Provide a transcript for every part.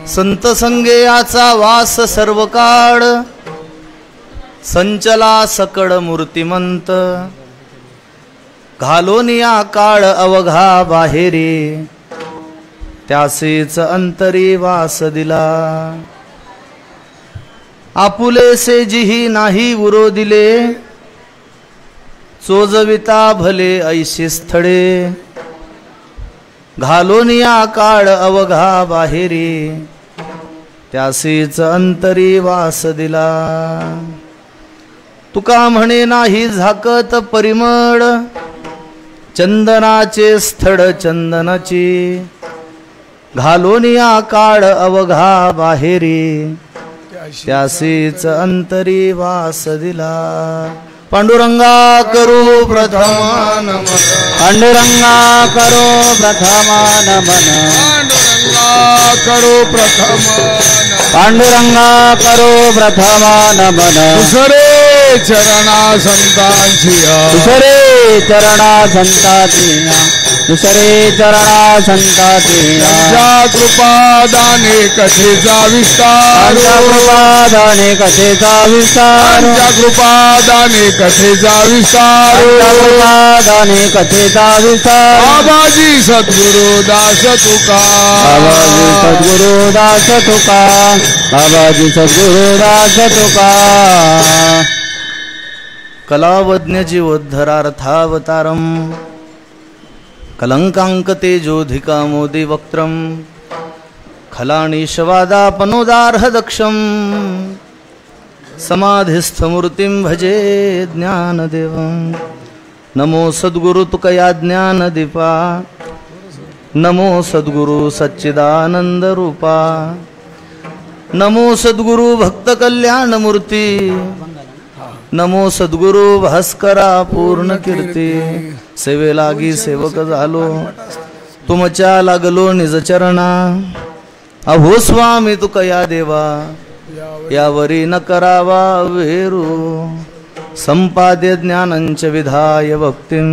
संत संगेयाचा वास सर्व काळ, संचला सकळ मूर्तिमंत. घालोनिया काळ अवघा बाहेरी, त्यासेच अंतरी वास दिला. आपुलेसे जिही नाही उरो दिले, चोजविता भले ऐशी स्थळे. घालोनिया काळ अवघा बाहेरी, त्यासीच अंतरी वास दिला. तुका म्हणे नाही झाकत परिमळ, चंदनाचे स्थळ चंदनाची. घालोनिया काळ अवघा बाहेरी, त्यासीच अंतरी वास दिला. पांडुरंगा करू प्रथमा नमन, पांडुरंगा करो प्रथमा नमन, पांडुरंगा करो प्रथमा, पांडुरंगा करो प्रथमा नमन. दुसरे चरणा संतांची, दुसरे चरणा संतांची, दुसरे चरणा संतांची. त्यांच्या कृपादाने कथेचा विस्तार, त्यांच्या कृपादाने कथेचा विस्तार, त्यांच्या कृपादाने कथेचा विस्तार, त्यांच्या कृपादाने कथेचा विस्तार. बाबाजी सद्गुरु दास तुका, बाबाजी सद्गुरु दास तुका, बाबाजी सद्गुरु दास तुका. कलावज्ञ जीवोद्धरार्थावतारम, कलंकांक तेजोधिका मोदी वक्त्रम. खलाणीशवादापनोदार्ह दक्षम, समाधिस्थमूर्तिं भजे ज्ञानदेवं. नमो सद्गुरु तुकया ज्ञानदीपा, नमो सद्गुरु सच्चिदानंद रूपा. नमो सद्गुरु भक्त कल्याणमूर्ती, नमो सद्गुरु भास्करा पूर्ण कीर्ती. सेवे लागी सेवक झालो, तुमच्या लागलो निज चरणा. अहो स्वामी तुकया देवा, यावरी न करावा वेरू. संपाद्य ज्ञानंच विधाय भक्तिं,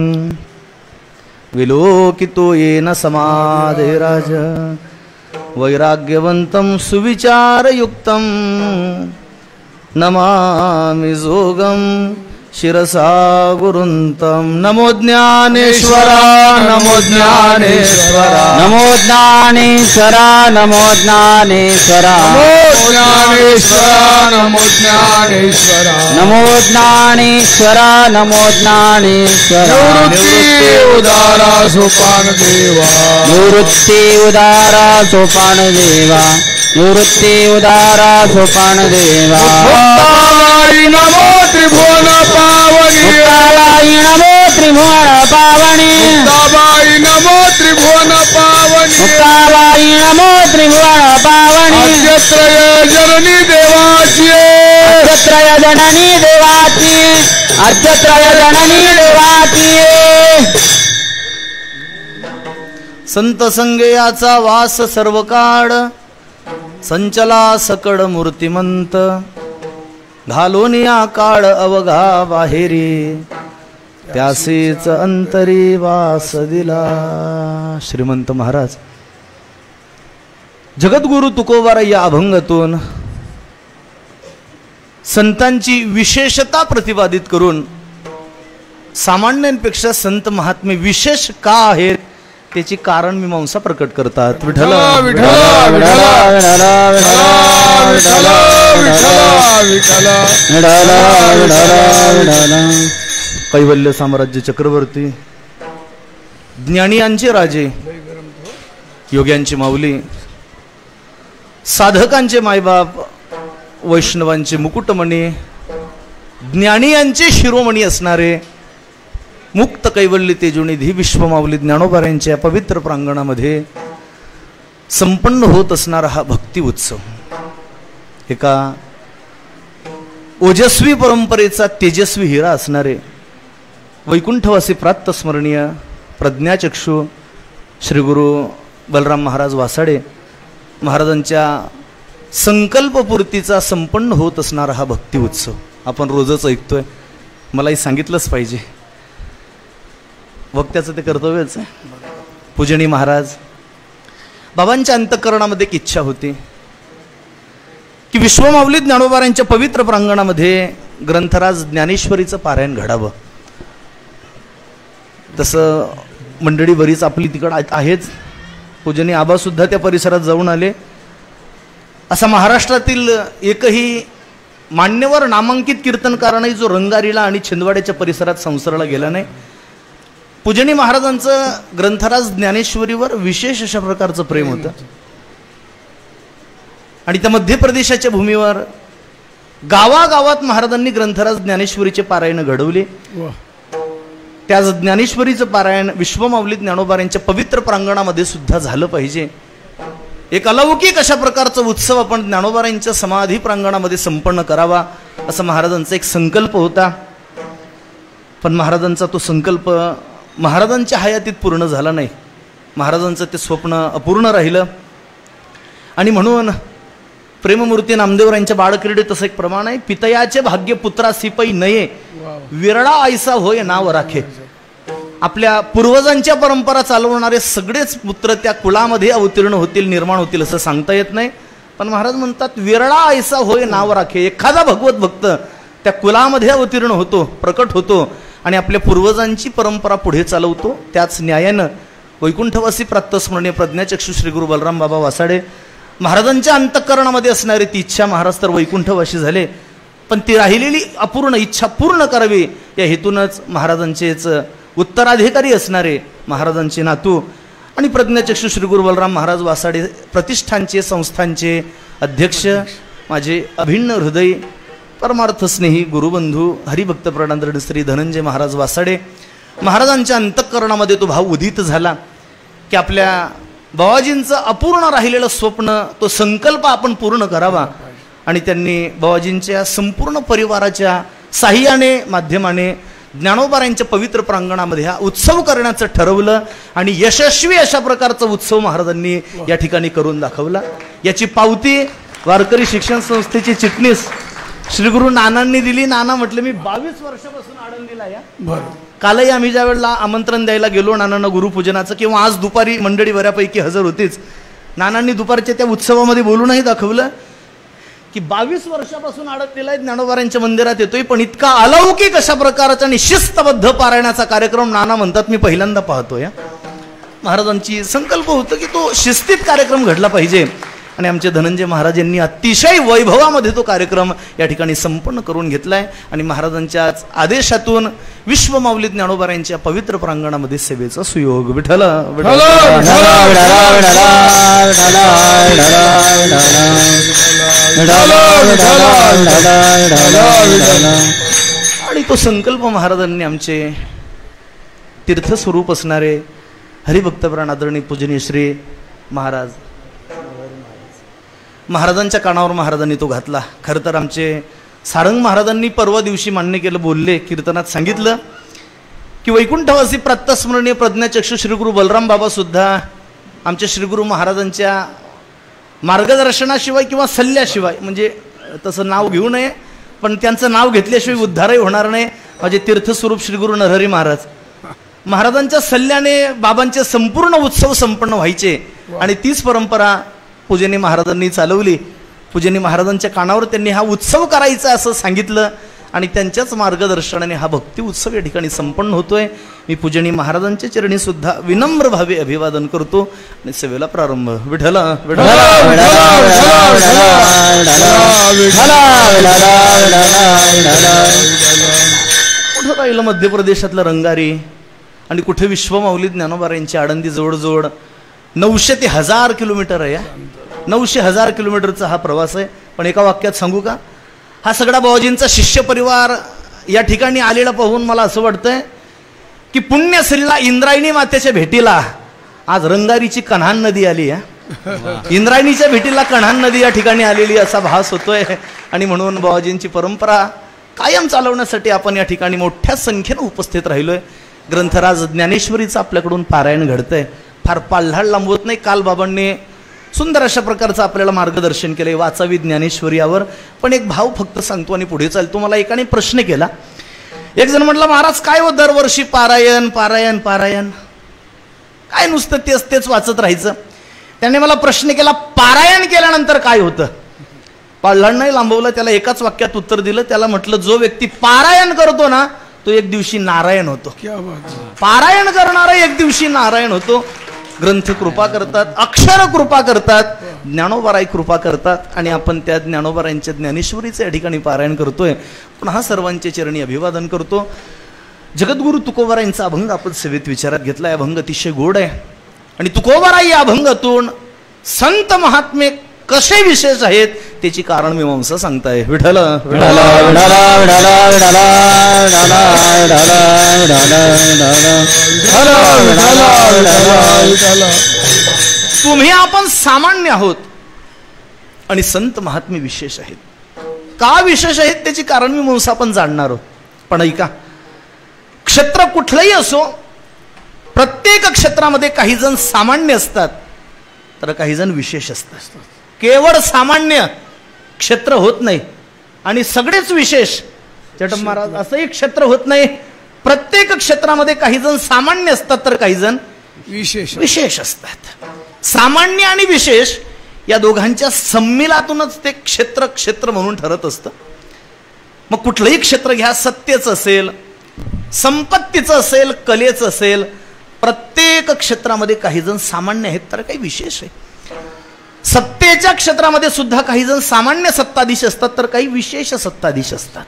विलोकितो येन समाधिराज. वैराग्यवंतं सुविचारयुक्तं, नमामि जोगं शिरसा गुरुन्तं. नमो ज्ञानेश्वरा, नमो ज्ञानेश्वरा, नमो ज्ञानेश्वरा, नमो ज्ञानेश्वरा, नमो ज्ञानेश्वरा, नमो ज्ञानेश्वरा. नमो ज्ञानेश्वरा, नमो ज्ञानेश्वरा. निवृत्ती उदारा सोपान देवा, निवृत्ती उदारा सोपान देवा, निवृत्ती उदारा सोपान देवा. मुक्ताबाई नमो त्रिभुवन पावनी, मुक्ताबाई नमो त्रिभुवन पावनी, मुक्ताबाई नमो त्रिभुवन पावनी. मुक्ताबाई नमो त्रिभुवन पावनी. अद्यत्रय जननी देवाची, अद्यत्रय जननी देवाची, अद्यत्रय जननी देवाची. संत संगेयाचा वास सर्व काळ, संचला सकळ मूर्तिमंत. घालोनिया काळ अवघा बाहेरी, त्यासीच अंतरी वास दिला. श्रीमंत महाराज जगद्गुरु तुकोबारा या अभंगातून संतांची विशेषता प्रतिपादित करून सामान्यांपेक्षा संत महात्मे विशेष का आहेत त्याची कारण मीमांसा प्रकट करतात. विठ्ठल विठ्ठल विठ्ठल कैवल्य साम्राज्य चक्रवर्ती, ज्ञानियांचे राजे, योग्यांची माऊली, साधकांचे मायबाप, वैष्णवांचे मुकुटमणी, ज्ञानियांचे शिरोमणी असणारे मुक्त कैवल्य तेजोनिधी विश्वमाऊली ज्ञानोबारांच्या पवित्र प्रांगणामध्ये संपन्न होत असणारा हा भक्ती उत्सव, एका ओजस्वी परंपरेचा तेजस्वी हिरा असणारे वैकुंठवासी प्रातस्मरणीय प्रज्ञाचक्षु श्री गुरु बलराम महाराज वासाडे महाराजांच्या संकल्पपूर्तीचा संपन्न होत असणारा हा भक्ती उत्सव आपण रोजच ऐकतोय. मलाही सांगितलंच पाहिजे. वक्त्याचं ते कर्तव्यच आहे. पूजनीय महाराज बाबांच्या अंतःकरणामध्ये एक इच्छा होती की विश्वमाऊली ज्ञानोबारांच्या पवित्र प्रांगणामध्ये ग्रंथराज ज्ञानेश्वरीचं पारायण घडावं. तसं मंडळी बरीच आपली तिकडं आहेच. पूजनीय आबा सुद्धा त्या परिसरात जाऊन आले. असा महाराष्ट्रातील एकही मान्यवर नामांकित कीर्तनकारांनी जो रंगारीला आणि छिंदवाड्याच्या परिसरात संसरला गेला नाही. पूजनीय महाराजांचं ग्रंथराज ज्ञानेश्वरीवर विशेष अशा प्रकारचं प्रेम होतं. आणि त्या मध्य प्रदेशाच्या भूमीवर गावागावात महाराजांनी ग्रंथराज ज्ञानेश्वरीचे पारायण घडवले. त्याच ज्ञानेश्वरीचं पारायण विश्वमाऊली ज्ञानोबारांच्या पवित्र प्रांगणामध्ये सुद्धा झालं पाहिजे. एक अलौकिक अशा प्रकारचा उत्सव आपण ज्ञानोबारांच्या समाधी प्रांगणामध्ये संपन्न करावा असा महाराजांचा एक संकल्प होता. पण महाराजांचा तो संकल्प महाराजांच्या हयातीत पूर्ण झाला नाही. महाराजांचं ते स्वप्न अपूर्ण राहिलं. आणि म्हणून प्रेममूर्ती नामदेवरांच्या बाळक्रीडेत तसं एक प्रमाण आहे, पितयाचे भाग्य पुत्रासी पै नये, विरळा ऐसा होय नाव राखे. आपल्या पूर्वजांच्या परंपरा चालवणारे सगळेच पुत्र त्या कुळामध्ये अवतीर्ण होतील, निर्माण होतील असं सांगता येत नाही. पण महाराज म्हणतात विरळा ऐसा होय नाव राखे. एखादा भगवत भक्त त्या कुळामध्ये अवतीर्ण होतो, प्रकट होतो आणि आपल्या पूर्वजांची परंपरा पुढे चालवतो. त्याच न्यायानं वैकुंठवासी प्रातस्मरणीय प्रज्ञाचक्षु श्री गुरु बलराम बाबा वासाडे महाराजांच्या अंतःकरणामध्ये असणारी ती इच्छा, महाराज तर वैकुंठवासी झाले, पण ती राहिलेली अपूर्ण इच्छा पूर्ण करावी या हेतूनच महाराजांचेच उत्तराधिकारी असणारे महाराजांचे नातू आणि प्रज्ञाचक्षु श्री गुरु बलराम महाराज वासाडे प्रतिष्ठानचे संस्थांचे अध्यक्ष माझे अभिन्न हृदय परमार्थ स्नेही गुरुबंधू हरिभक्त प्रणांदरण श्री धनंजय महाराज वासाडे महाराजांच्या अंतःकरणामध्ये तो भाव उदित झाला की आपल्या बाबाजींचं अपूर्ण राहिलेलं स्वप्न, तो संकल्प आपण पूर्ण करावा. आणि त्यांनी बाबाजींच्या संपूर्ण परिवाराच्या साह्याने माध्यमाने ज्ञानोबारांच्या पवित्र प्रांगणामध्ये हा उत्सव करण्याचं ठरवलं आणि यशस्वी अशा प्रकारचा उत्सव महाराजांनी या ठिकाणी करून दाखवला. याची पावती वारकरी शिक्षण संस्थेची चिटणीस श्री गुरु नानांनी दिली. नाना म्हटलं मी 22 वर्षापासून आळंदीला या. कालही आम्ही ज्या वेळेला आमंत्रण द्यायला गेलो नानांना गुरुपूजनाचं, किंवा आज दुपारी मंडळी बऱ्यापैकी हजर होतीच, नानांनी दुपारच्या त्या उत्सवामध्ये बोलूनही दाखवलं की 22 वर्षापासून आळंदीला ज्ञानोबारांच्या मंदिरात येतोय, पण इतका अलौकिक अशा प्रकारचा आणि शिस्तबद्ध पारायणाचा कार्यक्रम नाना म्हणतात मी पहिल्यांदा पाहतोय. महाराजांची संकल्प होतं की तो शिस्तीत कार्यक्रम घडला पाहिजे. आणि आमचे धनंजय महाराज यांनी अतिशय वैभवामध्ये तो कार्यक्रम या ठिकाणी संपन्न करून घेतलाय. आणि महाराजांच्या आदेशातून विश्वमाऊली ज्ञानोबारांच्या पवित्र प्रांगणामध्ये सेवेचा सुयोग विठ्ठल आणि तो संकल्प महाराजांनी आमचे तीर्थस्वरूप असणारे हरिभक्तप्राण आदरणीय पूजनीय श्री महाराजांच्या कानावर महाराजांनी तो घातला. खरं तर आमचे सारंग महाराजांनी परवा दिवशी मान्य केलं, बोलले, कीर्तनात सांगितलं की वैकुंठवासी प्रातस्मरणीय प्रज्ञाचक्षु श्री गुरु बलराम बाबा सुद्धा आमच्या श्री गुरु महाराजांच्या मार्गदर्शनाशिवाय किंवा सल्ल्याशिवाय, म्हणजे तसं नाव घेऊ नये पण त्यांचं नाव घेतल्याशिवाय उद्धारही होणार नाही. माझे तीर्थस्वरूप श्री गुरु नरहरी महाराजांच्या सल्ल्याने बाबांचे संपूर्ण उत्सव संपन्न व्हायचे. आणि तीच परंपरा पूजनीय महाराजांनी चालवली. पूजनीय महाराजांच्या कानावर त्यांनी हा उत्सव करायचा असं सांगितलं आणि त्यांच्याच मार्गदर्शनाने हा भक्ती उत्सव या ठिकाणी संपन्न होतोय. मी पूजनीय महाराजांच्या चरणी सुद्धा विनम्र भावे अभिवादन करतो आणि सेवेला प्रारंभ. विठ्ठल कुठं राहिलं मध्य प्रदेशातलं रंगारी आणि कुठे विश्वमाऊली ज्ञानोबारांची आळंदी जवळजवळ 900 ते 1000 किलोमीटर आहे. 900-1000 किलोमीटरचा हा प्रवास आहे. पण एका वाक्यात सांगू का, हा सगळा बाबाजींचा शिष्य परिवार या ठिकाणी आलेला पाहून मला असं वाटतंय की पुण्यश्रीला इंद्रायणी मातेच्या भेटीला आज रंगारीची कन्हान नदी आली आहे. इंद्रायणीच्या भेटीला कन्हान नदी या ठिकाणी आलेली असा भास होतोय. आणि म्हणून बाबाजींची परंपरा कायम चालवण्यासाठी आपण या ठिकाणी मोठ्या संख्येनं उपस्थित राहिलोय. ग्रंथराज ज्ञानेश्वरीचं आपल्याकडून पारायण घडतंय. फार पाल्हाळ लांबवत नाही. काल बाबांनी सुंदर अशा प्रकारचं आपल्याला मार्गदर्शन केलंय वाचावी ज्ञानेश्वरी यावर. पण एक भाव फक्त सांगतो आणि पुढे चालतो. मला एकाने प्रश्न केला एक जण म्हटलं, महाराज काय हो दरवर्षी पारायण पारायण पारायण, काय नुसतं तेच तेच वाचत राहायचं. त्याने मला प्रश्न केला, पारायण केल्यानंतर काय होतं? पाळलं नाही, लांबवलं, त्याला एकाच वाक्यात उत्तर दिलं. त्याला म्हटलं, जो व्यक्ती पारायण करतो ना तो एक दिवशी नारायण होतो. पारायण करणारा एक दिवशी नारायण होतो. ग्रंथ कृपा करतात, अक्षर कृपा करतात, ज्ञानोबाराय कृपा करतात. आणि आपण त्या ज्ञानोबारायांच्या ज्ञानेश्वरीचं या ठिकाणी पारायण करतोय. पुन्हा सर्वांच्या चरणी अभिवादन करतो. जगद्गुरु तुकोबारायांचा अभंग आपण सेवेत विचारात घेतला. अभंग अतिशय गोड आहे. आणि तुकोबाराय या अभंगातून संत महात्मे कसे विशेष आहेत त्याची कारण मीमांसा सांगताय. विठ्ठल तुम्ही आपण सामान्य आहोत आणि संत महात्मे विशेष आहेत. का विशेष आहेत त्याची कारण मीमांसा आपण जाणणार आहोत. पण ऐका, क्षेत्र कुठलंही असो, प्रत्येक क्षेत्रामध्ये काही जण सामान्य असतात तर काही जण विशेष असतात. केवळ सामान्य क्षेत्र होत नाही आणि सगळेच विशेष. चटम महाराज, असंही क्षेत्र होत नाही. प्रत्येक क्षेत्रामध्ये काही जण सामान्य असतात तर काही जण विशेष असतात. सामान्य आणि विशेष या दोघांच्या सम्मिलातूनच ते क्षेत्र म्हणून ठरत असतं. मग कुठलंही क्षेत्र घ्या, सत्तेचं असेल, संपत्तीचं असेल, कलेचं असेल, प्रत्येक क्षेत्रामध्ये काही जण सामान्य आहेत तर काही विशेष आहे. सत्तेच्या क्षेत्रामध्ये सुद्धा काही जण सामान्य सत्ताधीश असतात तर काही विशेष सत्ताधीश असतात.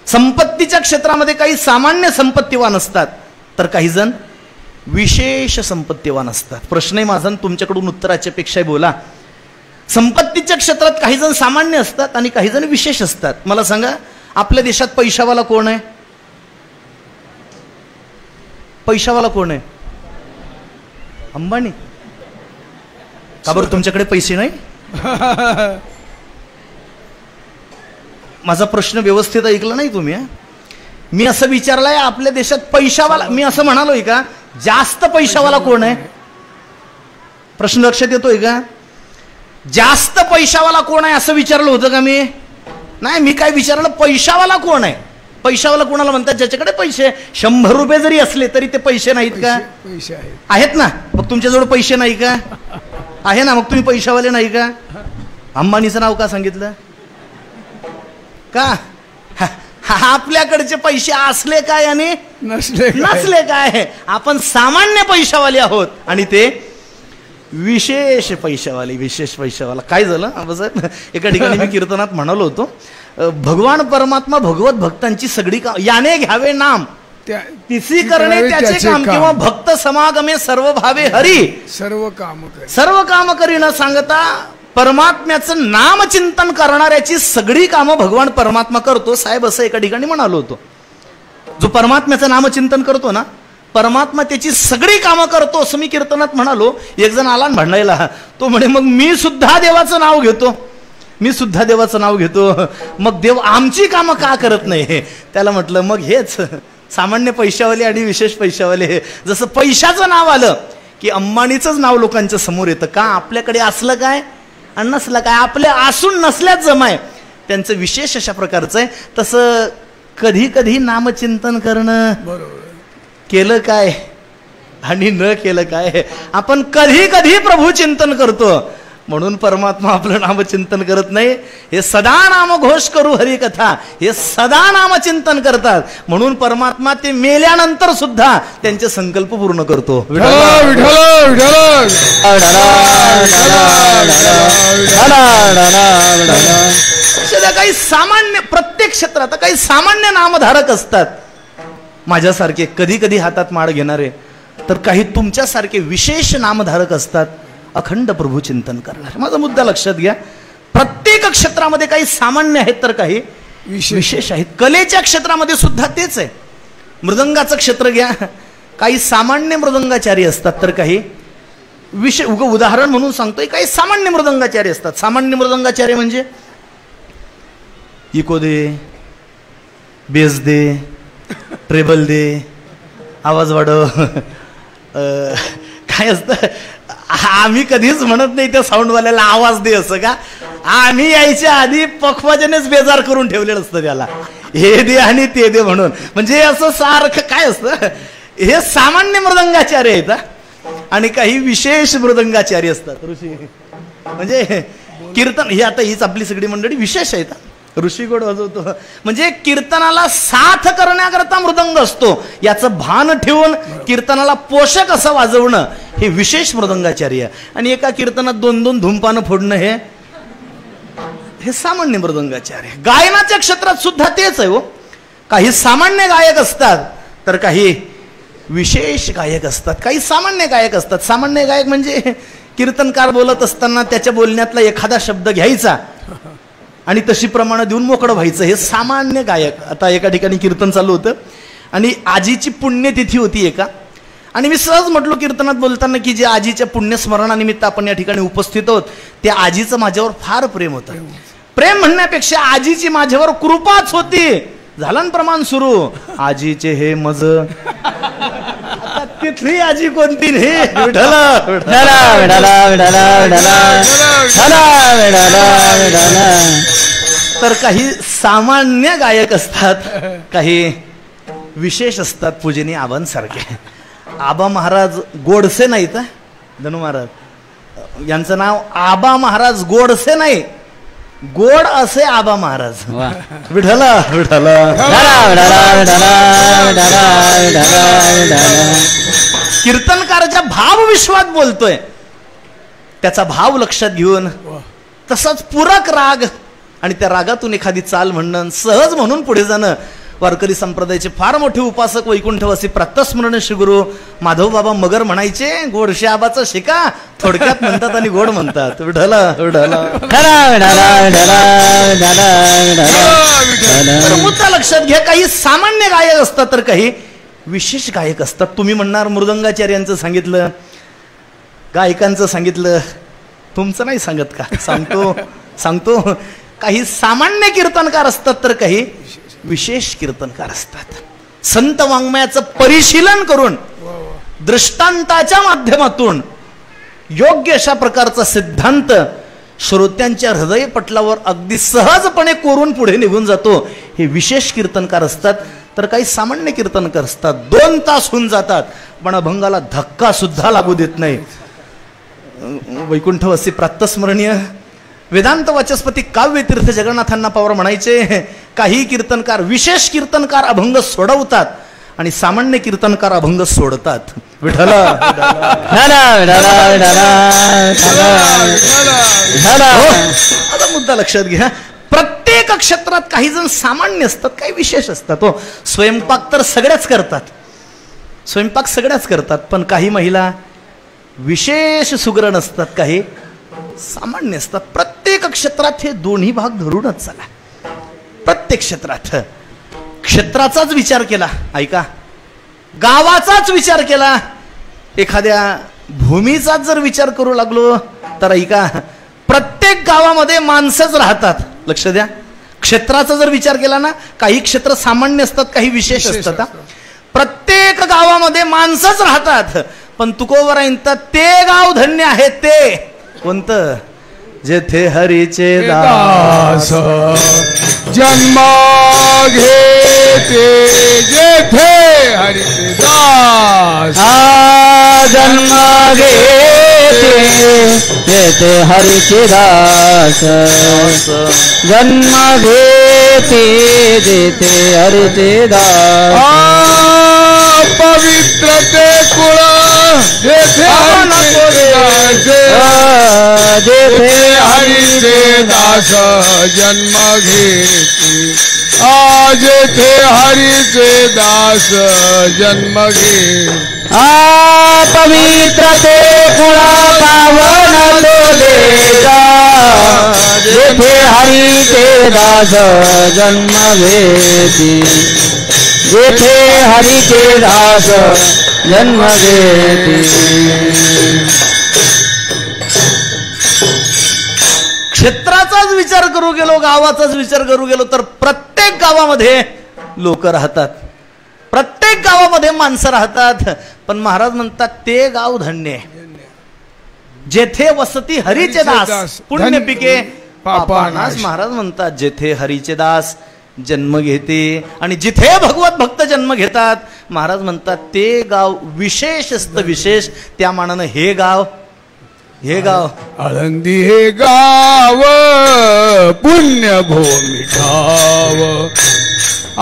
संपत्तीच्या क्षेत्रामध्ये काही सामान्य संपत्तीवान असतात तर काही जण विशेष संपत्तीवान असतात. प्रश्नही माझा तुमच्याकडून उत्तराच्या पेक्षा बोला. संपत्तीच्या क्षेत्रात काही जण सामान्य असतात आणि काही जण विशेष असतात. मला सांगा, आपल्या देशात पैशावाला कोण आहे? पैशावाला कोण आहे? अंबानी. का बरं तुमच्याकडे पैसे नाही? माझा प्रश्न व्यवस्थित ऐकला नाही तुम्ही. मी असं विचारलंय, आपल्या देशात पैशावाला, मी असं म्हणालोय का जास्त पैशावाला कोण आहे? प्रश्न लक्षात येतोय का? जास्त पैशावाला कोण आहे असं विचारलं होतं का मी? नाही, मी काय विचारलं, पैशावाला कोण आहे? पैशावाला कोणाला म्हणतात? ज्याच्याकडे पैसे 100 रुपये जरी असले तरी ते पैसे नाहीत का? पैसे आहेत ना. मग तुमच्याजवळ पैसे नाही का? आहे ना. मग तुम्ही पैशावाले नाही का? अंबानीचं नाव का सांगितलं? का आपल्याकडचे पैसे असले काय आणि नसले काय? आपण सामान्य पैशावाले आहोत आणि ते विशेष पैशावाले. विशेष पैशावाला काय झालं आबासाहेब? एका ठिकाणी मी कीर्तनात म्हणालो होतो, भगवान परमात्मा भगवत भक्तांची सगळी काम याने घ्यावे नाम, तिसी करणे त्याचे काम, किंवा भक्त समागमे सर्व भावे हरी, सर्व काम करी न सांगता परमात्म्याचं नामचिंतन करणाऱ्याची सगळी कामं भगवान परमात्मा करतो. साहेब असं एका ठिकाणी म्हणालो होतो, जो परमात्म्याचं नामचिंतन करतो ना, परमात्मा त्याची सगळी कामं करतो असं मी कीर्तनात म्हणालो. एक जण आला भांडायला, तो म्हणे मग मी सुद्धा देवाचं नाव घेतो, मी सुद्धा देवाचं नाव घेतो, मग देव आमची कामं का करत नाही? त्याला म्हटलं मग हेच सामान्य पैशावाले आणि विशेष पैशावाले. जसं पैशाचं नाव आलं की अंबानीचंच नाव लोकांच्या समोर येतं. का? आपल्याकडे असलं काय आणि नसलं काय, आपल्या असून नसल्याच जमाय. त्यांचं विशेष अशा प्रकारचं आहे. तसं कधी कधी नामचिंतन करणं केलं काय आणि न केलं काय, आपण कधी कधी प्रभू चिंतन करतो म्हणून परमात्मा आपलं नामचिंतन करत नाही. हे सदा नामघोष करू हरिकथा, हे सदा नामचिंतन करतात म्हणून परमात्मा ते मेल्यानंतर सुद्धा त्यांचे संकल्प पूर्ण करतो. काही सामान्य, प्रत्येक क्षेत्रात काही सामान्य नामधारक असतात माझ्यासारखे, कधी कधी हातात माळ घेणारे, तर काही तुमच्यासारखे विशेष नामधारक असतात, अखंड प्रभू चिंतन करणार. माझा मुद्दा लक्षात घ्या. प्रत्येक क्षेत्रामध्ये काही सामान्य आहेत तर काही विशेष आहेत. कलेच्या क्षेत्रामध्ये सुद्धा तेच आहे. मृदंगाचं क्षेत्र घ्या, काही सामान्य मृदंगाचारी असतात तर काही विशेष. उदाहरण म्हणून सांगतोय, काही सामान्य मृदंगाचारी असतात. सामान्य मृदंगाचारी म्हणजे इको दे, बेस दे, ट्रेबल दे, आवाज वाढव, काय असतं. आम्ही कधीच म्हणत नाही त्या साऊंडवाल्याला आवाज दे असं का. आम्ही यायच्या आधी पखवाजानेच बेजार करून ठेवलेलं असतं त्याला. हे दे आणि ते दे म्हणून. म्हणजे असं सारखं काय असतं, हे सामान्य मृदंगाचार्य आहेत आणि काही विशेष मृदंगाचार्य असतात ऋषी. म्हणजे कीर्तन ही आता हीच आपली सगळी मंडळी विशेष आहेत. ऋषी गोड वाजवतो म्हणजे कीर्तनाला साथ करण्याकरता मृदंग असतो, याचं भान ठेवून कीर्तनाला पोषक असं वाजवणं हे विशेष मृदंगाचार्य. आणि एका कीर्तनात 2-2 धूमपानं फोडणं हे सामान्य मृदंगाचार्य. गायनाच्या क्षेत्रात सुद्धा तेच आहे हो. काही सामान्य गायक असतात तर काही विशेष गायक असतात, काही सामान्य गायक असतात. सामान्य गायक म्हणजे कीर्तनकार बोलत असताना त्याच्या बोलण्यातला एखादा शब्द घ्यायचा आणि तशी प्रमाण देऊन मोकळं व्हायचं, हे सामान्य गायक. आता एका ठिकाणी कीर्तन चालू होतं आणि आजीची पुण्यतिथी होती एका, आणि मी सहज म्हटलो कीर्तनात बोलताना की जे आजीच्या पुण्यस्मरणानिमित्त आपण या ठिकाणी उपस्थित आहोत, त्या आजीचं माझ्यावर फार प्रेम होतं. प्रेम म्हणण्यापेक्षा आजीची माझ्यावर कृपाच होती. झालं ना प्रमाण सुरू, आजीचे हे मज. तिथली आजी कोणती नाही. तर काही सामान्य गायक असतात, काही विशेष असतात. पूजनीय आबांसारखे. आबा महाराज गोडसे नाहीत, धनु महाराज यांचं नाव आबा महाराज गोडसे नाही, गोड असे आबा महाराज. विठला विठला. कीर्तनकाराच्या भाव विश्वात बोलतोय, त्याचा भाव लक्षात घेऊन तसाच पूरक राग आणि त्या रागातून एखादी चाल म्हणणं, सहज म्हणून पुढे जाणं. वारकरी संप्रदायाचे फार मोठे उपासक वैकुंठवासी प्रातस्मरण श्री गुरु माधव बाबा मगर म्हणायचे, गोडशे आबाचा शिका, थोडक्यात म्हणतात आणि गोड म्हणतात. विठला विठला. मुद्दा लक्षात घ्या, काही सामान्य गायक असतात तर काही विशेष गायक असतात. तुम्ही म्हणणार मृदंगाचार्यांचं सांगितलं, गायकांचं सांगितलं, तुमचं नाही सांगत का? सांगतो. काही सामान्य कीर्तनकार असतात तर काही विशेष कीर्तनकार असतात. संत वाङ्मयाचं परिशीलन करून दृष्टांताच्या माध्यमातून योग्य अशा प्रकारचा सिद्धांत श्रोत्यांच्या हृदय पटलावर अगदी सहजपणे कोरून पुढे निघून जातो, हे विशेष कीर्तनकार असतात. तर काही सामान्य कीर्तनकार असतात, 2 तास होऊन जातात पण अभंगाला धक्का सुद्धा लागू देत नाही. वैकुंठवासी प्रातस्मरणीय वेदांत वाचस्पती काव्यतीर्थ जगन्नाथांना पवार म्हणायचे, काही कीर्तनकार विशेष कीर्तनकार अभंग सोडवतात आणि सामान्य कीर्तनकार अभंग सोडतात. विठला. आता मुद्दा लक्षात घ्या, प्रत्येक क्षेत्रात काही जण सामान्य असतात, काही विशेष असतात. हो, स्वयंपाक तर सगळ्याच करतात, पण काही महिला विशेष सुगरण असतात, काही सामान्य असतात. प्रत्येक क्षेत्रात हे दोन्ही भाग धरूनच चला. प्रत्येक क्षेत्राचाच विचार केला, ऐका, गावाचाच विचार केला, एखाद्या भूमीचाच जर विचार करू लागलो तर ऐका, प्रत्येक गावामध्ये माणसंच राहतात. लक्ष द्या, क्षेत्राचा जर विचार केला ना, काही क्षेत्र सामान्य असतात, काही विशेष असतात. प्रत्येक गावामध्ये माणसंच राहतात, पण तुकोबर म्हणतात ते गाव धन्य आहे. ते कोणतं? जेथे हरीचे दास जन्म घेते, जेथे हरीचे दास जन्म घेते, जेथे हरीचे दास जन्म घेते, जेथे हरीचे दास. पवित्रते कुळ जेथे हरीचे दास जन्म घेते, जेथे हरीचे दास जन्म घेते. पवित्रते कुळ पावन तो देगा, जेथे हरीचे दास जन्म घेते, जेथे हरीचे दास जन्म घेते. क्षेत्राचाच विचार करू गेलो, गावाचाच विचार करू गेलो तर प्रत्येक गावामध्ये लोक राहतात, प्रत्येक गावामध्ये माणसं राहतात. पण महाराज म्हणतात ते गाव धन्य जेथे वसती हरीचे दास, पुण्य पिके पापानाश. महाराज म्हणतात जेथे हरीचे दास जन्म घेते. आणि जिथे भगवत भक्त जन्म घेतात महाराज म्हणतात ते गाव विशेष असतं. विशेष त्या मानानं हे गाव आळंदी हे गाव पुण्यभूमी ठाव.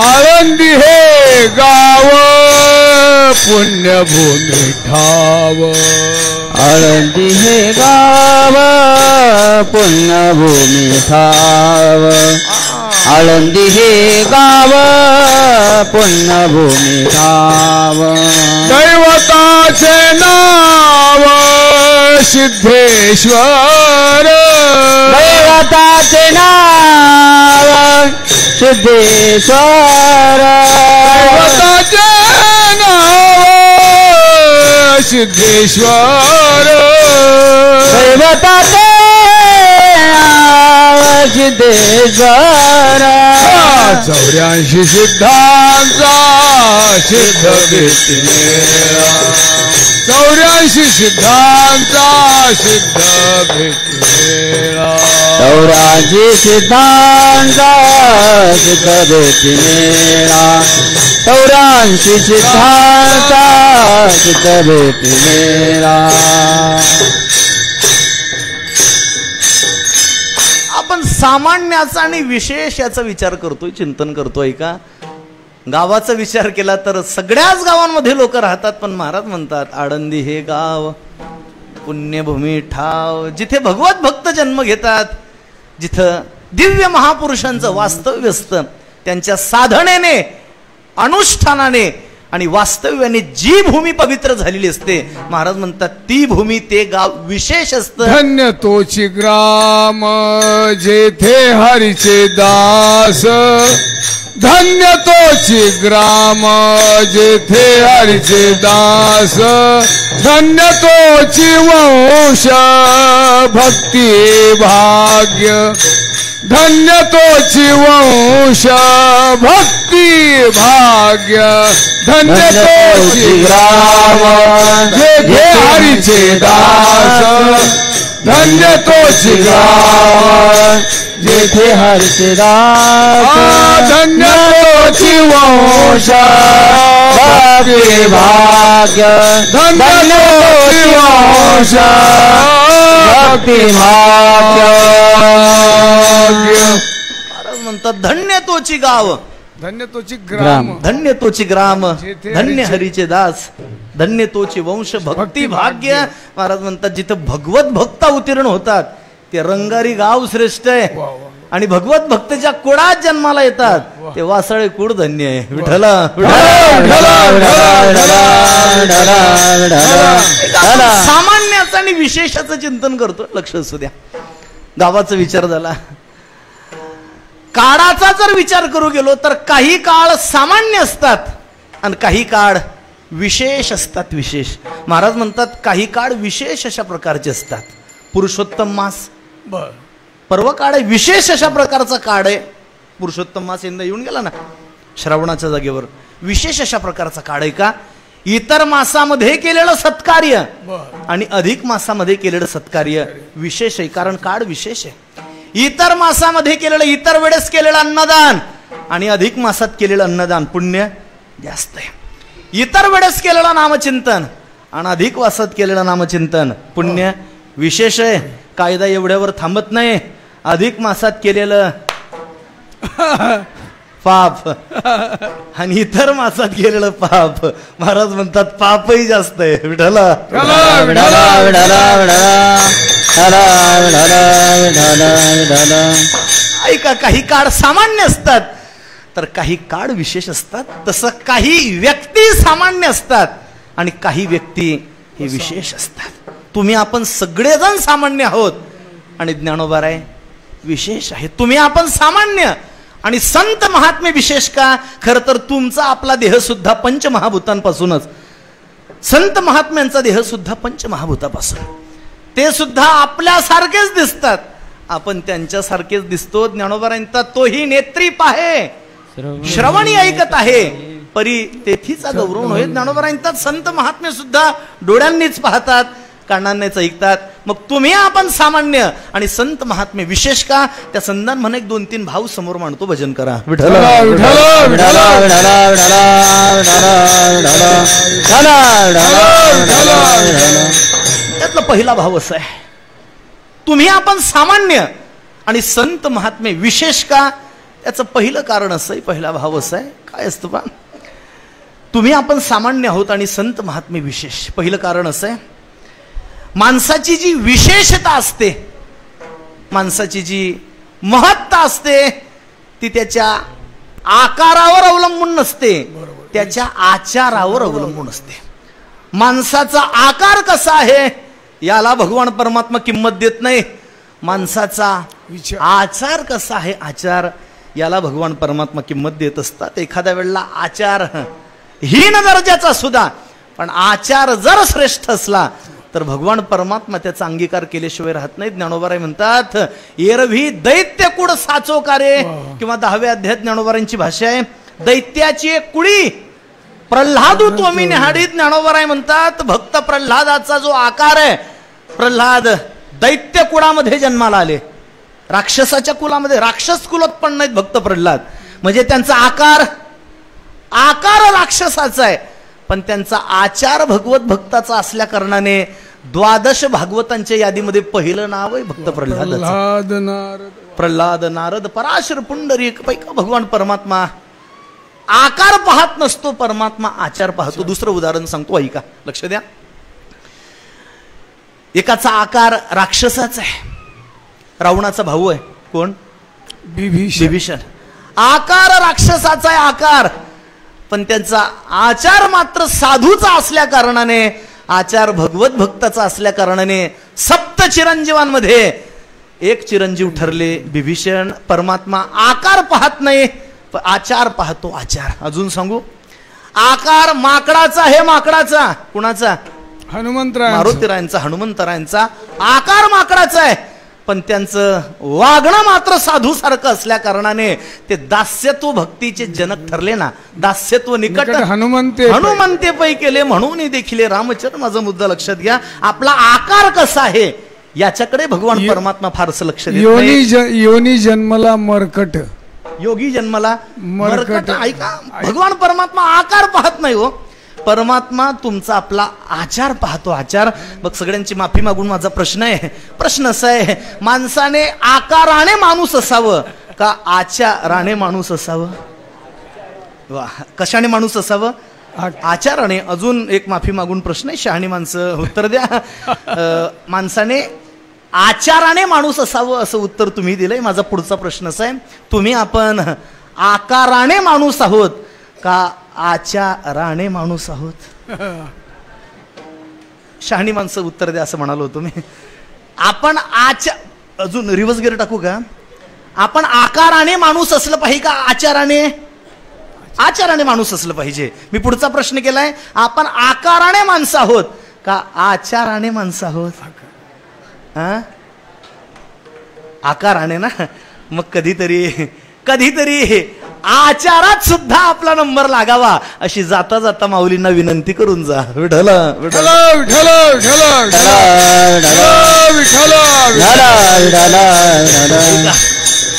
आळंदी हे गाव पुण्यभूमी ठाव. आळंदी हे गाव पुण्यभूमी ठाव. आळंदी हे गाव पुण्यभूमी ठाव. दैवताचे नाव सिद्धेश्वर. दैवताचे नाव सिद्धेश्वर. दैवताचे नाव सिद्धेश्वर. दैवताचे नाव सिद्धेश्वर. 84 सिद्धांचा सिद्ध भेटलेला. 84 सिद्धांचा सिद्ध भेटलेला. 84 सिद्धांचा सिद्ध भेटलेला. 84 सिद्धांचा सिद्ध भेटलेला. आपण सामान्याचा आणि विशेष याचा विचार करतोय, चिंतन करतोय का? गावाचा विचार केला तर सगळ्याच गावांमध्ये लोक राहतात. पण महाराज म्हणतात आळंदी हे गाव पुण्यभूमी ठाव. जिथे भगवत भक्त जन्म घेतात, जिथं दिव्य महापुरुषांचं वास्तव्य असतं, त्यांच्या साधनेने, अनुष्ठानाने आणि वास्तव्याने जी भूमी पवित्र झालेली असते महाराज म्हणतात ती भूमी, ते गाव विशेष असतं. धन्य तोची ग्राम जेथे हरीचे दास. धन्य तोची ग्राम जेथे हरीचे दास. धन्य तोची वंश भक्ती भाग्य. धन्य तोची वंश भक्ती भाग्य. धन्य तोची ग्राम जेथे हरीचे दास. धन्य तोची ग्राम जेथे हरीचे दास. धन्य तोची वंश भक्ती भाग्य. धन्य तोची वंश भक्ती भाग्य. महाराज म्हणतात धन्य तोची गाव, धन्य तोची ग्राम. धन्य तोची ग्राम, धन्य हरीचे दास. धन्य तोची वंश भक्ती भाग्य. महाराज म्हणतात जिथं भगवत भक्त अवतीर्ण होतात ते रंगारी गाव श्रेष्ठ आहे. आणि भगवत भक्त ज्या कुळात जन्माला येतात ते वासाळे कुळ धन्य आहे. विठ्ठला सामान्याचं आणि विशेषाचं चिंतन करतो. लक्ष असू द्या. गावाचा विचार झाला. काळाचा जर विचार करू गेलो तर काही काळ सामान्य असतात आणि काही काळ विशेष असतात. विशेष महाराज म्हणतात काही काळ विशेष अशा प्रकारचे असतात. पुरुषोत्तम मास पर्व काळ आहे, विशेष अशा प्रकारचा काळ आहे. पुरुषोत्तम मास यंदा येऊन गेला ना श्रावणाच्या जागेवर. विशेष अशा प्रकारचा काळ आहे का? इतर मासामध्ये केलेलं सत्कार्य आणि अधिक मासामध्ये केलेलं सत्कार्य विशेष आहे. कारण काळ विशेष आहे. इतर मासामध्ये केलेलं, इतर वेळेस केलेलं अन्नदान आणि अधिक मासात केलेलं अन्नदान पुण्य जास्त आहे. इतर वेळेस केलेलं नामचिंतन आणि अधिक मासात केलेलं नामचिंतन पुण्य विशेष आहे. कायदा एवढ्यावर थांबत नाही. अधिक मासात केलेलं पाप आणि इतर मासात केलेलं पाप महाराज म्हणतात पापही जास्त आहे. विठ्ठला ऐका, काही काळ सामान्य असतात तर काही काळ विशेष असतात. तसं काही व्यक्ती सामान्य असतात आणि काही व्यक्ती हे विशेष असतात. तुम्ही आपण सगळेजण सामान्य आहोत आणि ज्ञानोबाराय विशेष आहे. तुम्ही आपण सामान्य आणि संत महात्मे विशेष का? खर तर तुमचा आपला देह सुद्धा पंचमहाभूतांपासूनच. संत महात्म्यांचा देह सुद्धा पंचमहाभूतापासून. ते सुद्धा आपल्यासारखेच दिसतात. आपण त्यांच्यासारखेच दिसतो. ज्ञानोबारांचा तोही नेत्री पाहे श्रवणी ऐकत आहे परी तेथीचा गौरव होय. ज्ञानोबारांचा संत महात्मे सुद्धा डोळ्यांनीच पाहतात कानांनाच ऐकतात. मग तुम्ही आपण सामान्य आणि संत महात्मे विशेष का, त्या संतान म्हणे 2-3 भाव समोर मांडतो. भजन करा. विठ्ठल त्यातला पहिला भाव असा आहे, तुम्ही आपण सामान्य आणि संत महात्मे विशेष का. त्याचं पहिलं कारण असं आहे, पहिला भाव असा आहे, काय असतं पा, तुम्ही आपण सामान्य आहोत आणि संत महात्मे विशेष. पहिलं कारण असं आहे, माणसाची जी विशेषता असते, माणसाची जी महत्ता असते, ती त्याच्या आकारावर अवलंबून नसते, त्याच्या आचारावर अवलंबून असते. माणसाचा आकार कसा आहे याला भगवान परमात्मा किंमत देत नाही. माणसाचा आचार कसा आहे, आचार, याला भगवान परमात्मा किंमत देत असतात. एखाद्या वेळेला आचार हीन दर्जाचा सुद्धा, पण आचार जर श्रेष्ठ असला तर भगवान परमात्मा त्याचा अंगीकार केल्याशिवाय राहत नाही. ज्ञानोबाराय म्हणतात, एरवी दैत्य कुड साचो कारे, किंवा 10व्या अध्यायात ज्ञानोबारांची भाषा आहे, दैत्याची एक कुडी प्रल्हादू तोमी निहाडीत. ज्ञानोबाराय म्हणतात, भक्त प्रल्हादाचा जो आकार आहे, प्रल्हाद दैत्य कुळामध्ये जन्माला आले, राक्षसाच्या कुलामध्ये, राक्षस कुलोत्पन्न आहेत भक्त प्रल्हाद. म्हणजे त्यांचा आकार राक्षसाचा आहे, पण त्यांचा आचार भगवत भक्ताचा असल्या कारणाने 12 भागवतांच्या यादीमध्ये पहिलं नाव आहे भक्त प्रल्हाद. प्रल्हाद, नारद, पराशर, पुंडरीक पैका भगवान परमात्मा आकार पाहत नसतो, परमात्मा आचार पाहतो. दुसरं उदाहरण सांगतो, ऐका, लक्ष द्या. एकाचा आकार राक्षसाचा आहे, रावणाचा भाऊ आहे, कोण, विभीषण. आकार राक्षसाचा आहे आकार, पण त्यांचा आचार मात्र साधूचा असल्या कारणाने, आचार भगवत भक्ताचा असल्या कारणाने 7 चिरंजीवांमध्ये एक चिरंजीव ठरले विभीषण. परमात्मा आकार पाहत नाही, आचार पाहतो, आचार. अजून सांगू, आकार माकडाचा आहे, माकडाचा, कुणाचा, मारुतीरायांचा, हनुमंतरायांचा आकार माकडाचा आहे, पण त्यांचं वागणं मात्र साधू सारखं असल्या कारणाने ते दास्यत्व भक्तीचे जनक ठरले ना. दास्यत्व निकट हनुमंते पै केले, म्हणून देखील रामचरण. माझा मुद्दा लक्षात घ्या, आपला आकार कसा आहे याच्याकडे भगवान परमात्मा फारसं लक्ष देत नाही. योनी जन्मला मरकट, योगी जन्मला मरकट. ऐका, भगवान परमात्मा आकार पाहत नाही हो, परमात्मा तुमचा आपला आचार पाहतो, आचार. मग सगळ्यांची माफी मागून माझा प्रश्न असा आहे, माणसाने आकाराने माणूस असावं का आचाराने माणूस असावं? वा, कशाने माणूस असावं? आचाराने. अजून एक माफी मागून प्रश्न आहे, शहाणी माणसं उत्तर द्या. माणसाने आचाराने माणूस असावं असं उत्तर तुम्ही दिलंय. माझा पुढचा प्रश्न असा आहे, तुम्ही आपण आकाराने माणूस आहोत का आचाराने माणूस आहोत? शहाणी माणसं उत्तर द्या असं म्हणालो होतो मी. आपण अजून रिव्हर्स गिअर टाकू का? आपण आकाराने माणूस असलं पाहिजे का आचाराने माणूस असलं पाहिजे? मी पुढचा प्रश्न केलाय, आपण आकाराने माणसं आहोत का आचाराने माणसं आहोत? आकाराने ना. मग कधीतरी आचारात सुद्धा आपला नंबर लागावा अशी जाता जाता माऊलींना विनंती करून जा. विठ्ठल विठ्ठल विठ्ठल विठ्ठल.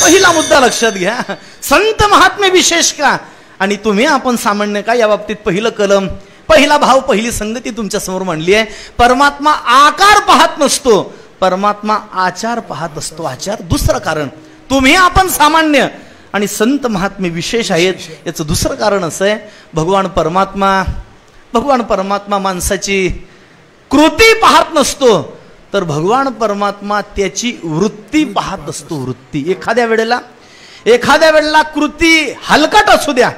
पहिला मुद्दा लक्षात घ्या, संत महात्मे विशेष का आणि तुम्ही आपण सामान्य का, या बाबतीत पहिलं कलम, पहिला भाव, पहिली संगती तुमच्या समोर मांडली आहे. परमात्मा आकार पाहत नसतो, परमात्मा आचार पाहत असतो, आचार. दुसरं कारण, तुम्ही आपण सामान्य आणि संत महात्मे विशेष आहेत, याचं दुसरं कारण असं आहे, भगवान परमात्मा माणसाची कृती पाहत नसतो, तर भगवान परमात्मा त्याची वृत्ती पाहत असतो. वृत्ती. एखाद्या वेळेला कृती हलकट असू द्या,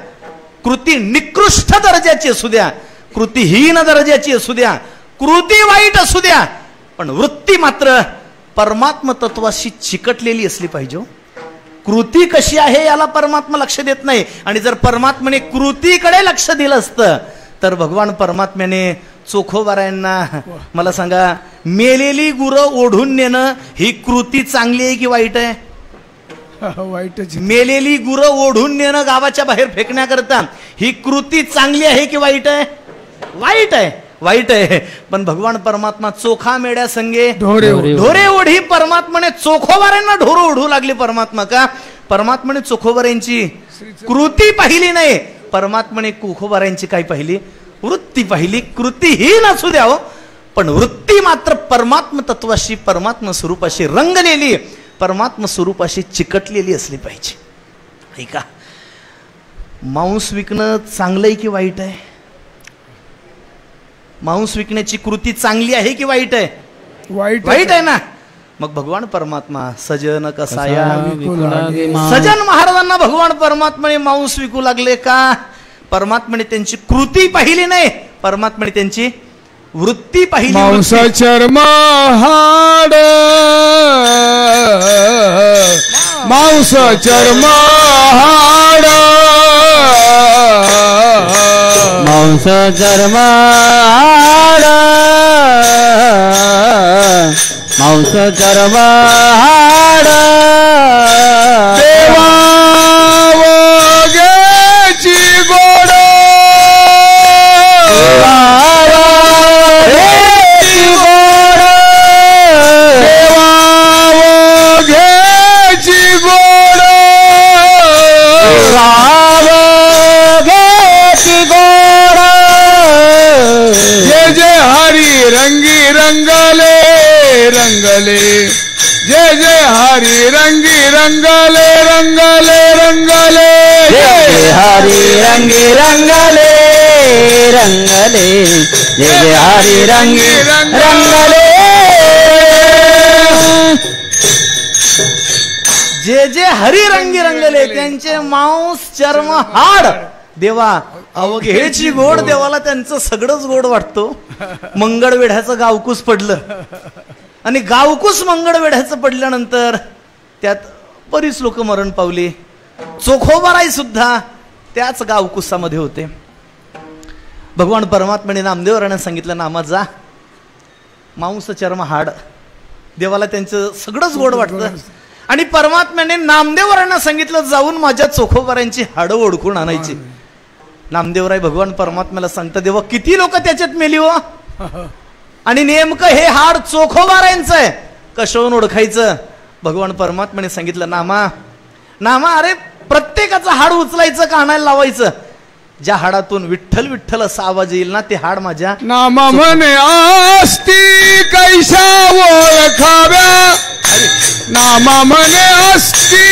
कृती निकृष्ट दर्जाची असू द्या, कृतीहीन दर्जाची असू द्या, कृती वाईट असू द्या, पण वृत्ती मात्र परमात्मा तत्वाशी चिकटलेली असली पाहिजे. कृती कशी आहे याला परमात्मा लक्ष देत नाही. आणि जर परमात्म्याने कृतीकडे लक्ष दिलं असतं तर भगवान परमात्म्याने चोखोबारायांना मला सांगा, मेलेली गुरं ओढून नेणं ही कृती चांगली आहे की वाईट आहे? वाईटच. मेलेली गुरं ओढून नेणं गावाच्या बाहेर फेकण्याकरता ही कृती चांगली आहे की वाईट आहे? वाईट आहे. वाईट आहे. पण भगवान परमात्मा चोखा मेड्या संगे ढोरे ढोरे ओढी. परमात्माने चोखोबाऱ्यांना ढोरं ओढू लागली. परमात्मा का? परमात्माने चोखोबाऱ्यांची कृती पाहिली नाही. परमात्माने कुखोबाऱ्यांची काय पाहिली? वृत्ती पाहिली. कृतीहीन असू द्यावं पण वृत्ती मात्र परमात्म तत्वाशी परमात्म स्वरूपाशी रंगलेली परमात्म स्वरूपाशी चिकटलेली असली पाहिजे. ऐका, मांस विकणं चांगलं आहे की वाईट आहे? मांस विकण्याची कृती चांगली आहे की वाईट आहे? वाईट आहे ना. मग भगवान परमात्मा सजन कसाया सजन महाराजांना भगवान परमात्माने मांस विकू लागले का? परमात्माने त्यांची कृती पाहिली नाही, परमात्माने त्यांची वृत्ती पाहिली. मांस चर्म हाड मांस चर्म हाड मांस चर्म हाड मांस चर्म हाड देवा वगेची गोड रंगले जय जय हरी रंगी रंगले रंगले रंगले जय हरी रंगी रंगले रंगले जय जय हरी रंगी रंगले जे जे हरी रंगी रंगले त्यांचे मांस चर्म हाड. देवा अवघेची गोड. देवाला त्यांचं सगळंच गोड वाटतो. मंगळवेढ्याचं गावकूस पडलं आणि गावकूस मंगळवेढ्याचं पडल्यानंतर त्यात बरीच लोक मरण पावली. चोखोबाराई सुद्धा त्याच गावकुसामध्ये होते. भगवान परमात्म्याने नामदेवरांना सांगितलं, नामा जा, मांस चर्म हाड. देवाला त्यांचं सगळंच गोड वाटतं. आणि परमात्म्याने नामदेवरांना सांगितलं, जाऊन माझ्या चोखोबारांची हाडं ओळखून आणायची. नामदेवराय भगवान परमात्म्याला सांगता, देवा किती लोक त्याच्यात मेली हो, आणि नेमकं हे हाड चोखोबारांचं आहे, कशावरून ओळखायचं? भगवान परमात्म्याने सांगितलं, नामा नामा अरे प्रत्येकाचं हाड उचलायचं का आणायला लावायचं? ज्या हाडातून विठ्ठल विठ्ठल असा आवाज येईल ना, ते हाड माझ्या नामा म्हणे असती कैसा ओळखाव्या. नामा म्हणे असती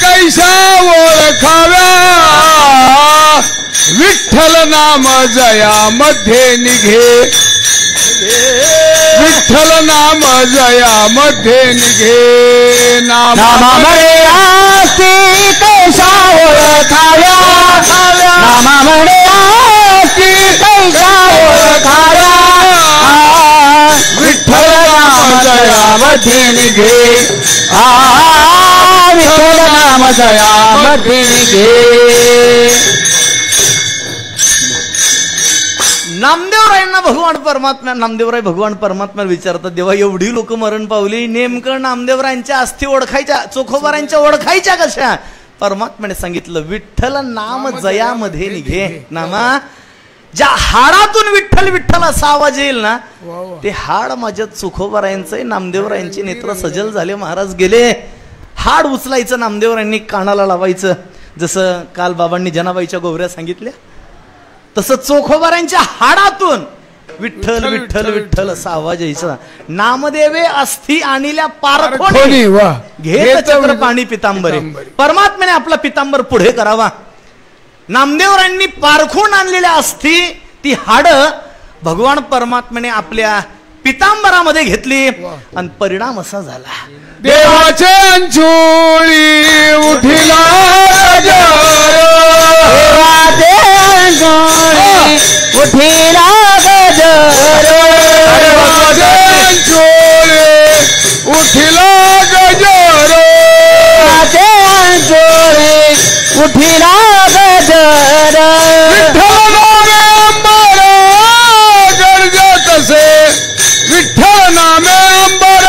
कैसा ओळखाव्या. विठ्ठल नाम जया मध्ये निघे. विठ्ठल नाम जया मध्ये निघे. नामा म्हणे असती कैसा ओळखाव्या. नामा म्हणे असती कैसा ओळखाव्या. विठ्ठल नाम जया मध्ये निघे. विठ्ठल नाम जया मध्ये निघे. नामदेवरायांना भगवान परमात्मा नामदेवराय भगवान परमात्मा विचारतात, देवा एवढी लोक मरण पावली, नेमकं नामदेवरायांच्या अस्थी ओळखायच्या, चोखोबारांच्या ओळखायच्या कशा? परमात्म्याने सांगितलं, विठ्ठल नाम जयामध्ये निघे. नामा ज्या हाडातून विठ्ठल विठ्ठल असा आवाज येईल ना, ते हाड माझ्या चोखोबारायांचं आहे. नामदेवरायांचे नेत्र सजल झाले, महाराज गेले. हाड उचलायचं, नामदेवरायांनी कानाला लावायचं. जसं काल बाबांनी जनाबाईच्या गोवऱ्या सांगितल्या, तसं चोखोबारांच्या हाडातून विठ्ठल विठ्ठल विठ्ठल असा आवाज यायचा. नामदेवे अस्थी आणिल्या पारखोणी घेत चक्र पाणी पितांबरे. परमात्म्याने आपला पितांबर पुढे करावा. नामदेवरांनी पारखून आणलेल्या अस्थी, ती हाड भगवान परमात्म्याने आपल्या पितांबरामध्ये घेतली आणि परिणाम असा झाला, देवाचे अंचोळी उठिला उठिला गजर. उठिला गजर. उठिला गजर. विठ्ठल नामे अंबर गर्ज कसे. विठ्ठल नामे अंबर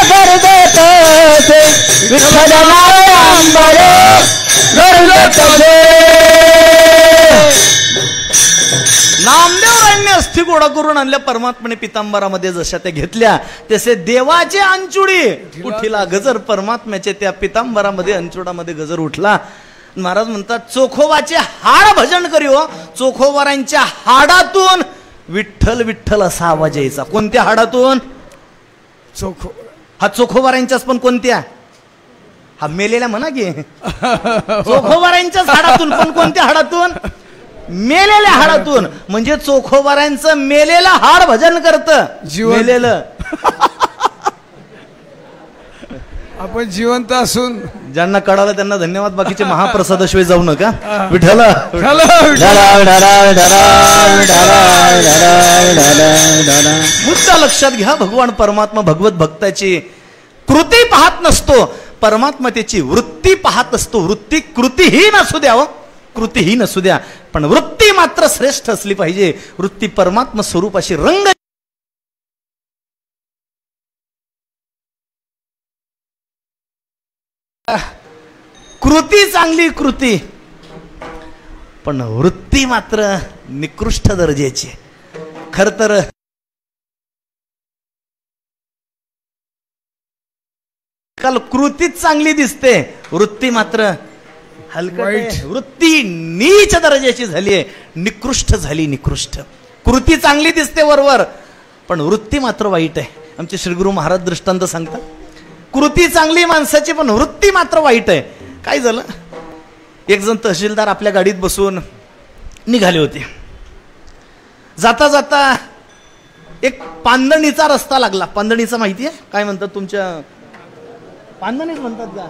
गर्ज तसे. विठ्ठल नामे अंबर गर्ज तसे. गोळा करून आणल्या परमात्म्याने पितांबरामध्ये जशा त्या घेतल्या तसे देवाचे अंचुडी उठीला गजर परमात्म्याचे त्या पितांबरामध्ये अंचुडामध्ये गजर उठला. महाराज म्हणतात चोखोबाचे हाड भजन करीव. चोखोबारांच्या हाडातून विठ्ठल विठ्ठल असा आवाज यायचा. कोणत्या हाडातून? चोखो. हा चोखोबारांच्याच पण कोणत्या? हा मेलेल्या म्हणा की चोखोबारांच्याच हाडातून. पण कोणत्या हाडातून? मेलेल्या हाडातून. म्हणजे चोखोबारांचं मेलेलं हाड भजन करतं. मेलेलं आपण जिवंत असून ज्यांना कळालं त्यांना धन्यवाद. बाकीचे महाप्रसादाशिवाय जाऊ नका. विठ्ठल मुद्दा लक्षात घ्या. भगवान परमात्मा भगवत भक्ताची कृती पाहत नसतो. परमात्मा त्याची वृत्ती पाहत असतो. वृत्ती कृतीहीन असू द्या, कृतीहीन असू द्या, पण वृत्ती मात्र श्रेष्ठ असली पाहिजे. वृत्ती परमात्मा स्वरूपाशी रंग. कृती चांगली कृती, पण वृत्ती मात्र निकृष्ट दर्जाची. खर तर काल कृतीच चांगली दिसते, वृत्ती मात्र हलकट. वृत्ती नीच दर्जाची झाली आहे, निकृष्ट झाली. निकृष्ट. कृती चांगली दिसते वरवर, पण वृत्ती मात्र वाईट आहे. आमचे श्रीगुरु महाराज दृष्टांत सांगतात. कृती चांगली माणसाची, पण वृत्ती मात्र वाईट आहे. काय झालं? एक जण तहसीलदार आपल्या गाडीत बसून निघाले होते. जाता जाता एक पांदणीचा रस्ता लागला. पांदणीचा माहिती आहे काय म्हणतात तुमच्या? पांदणीच म्हणतात का?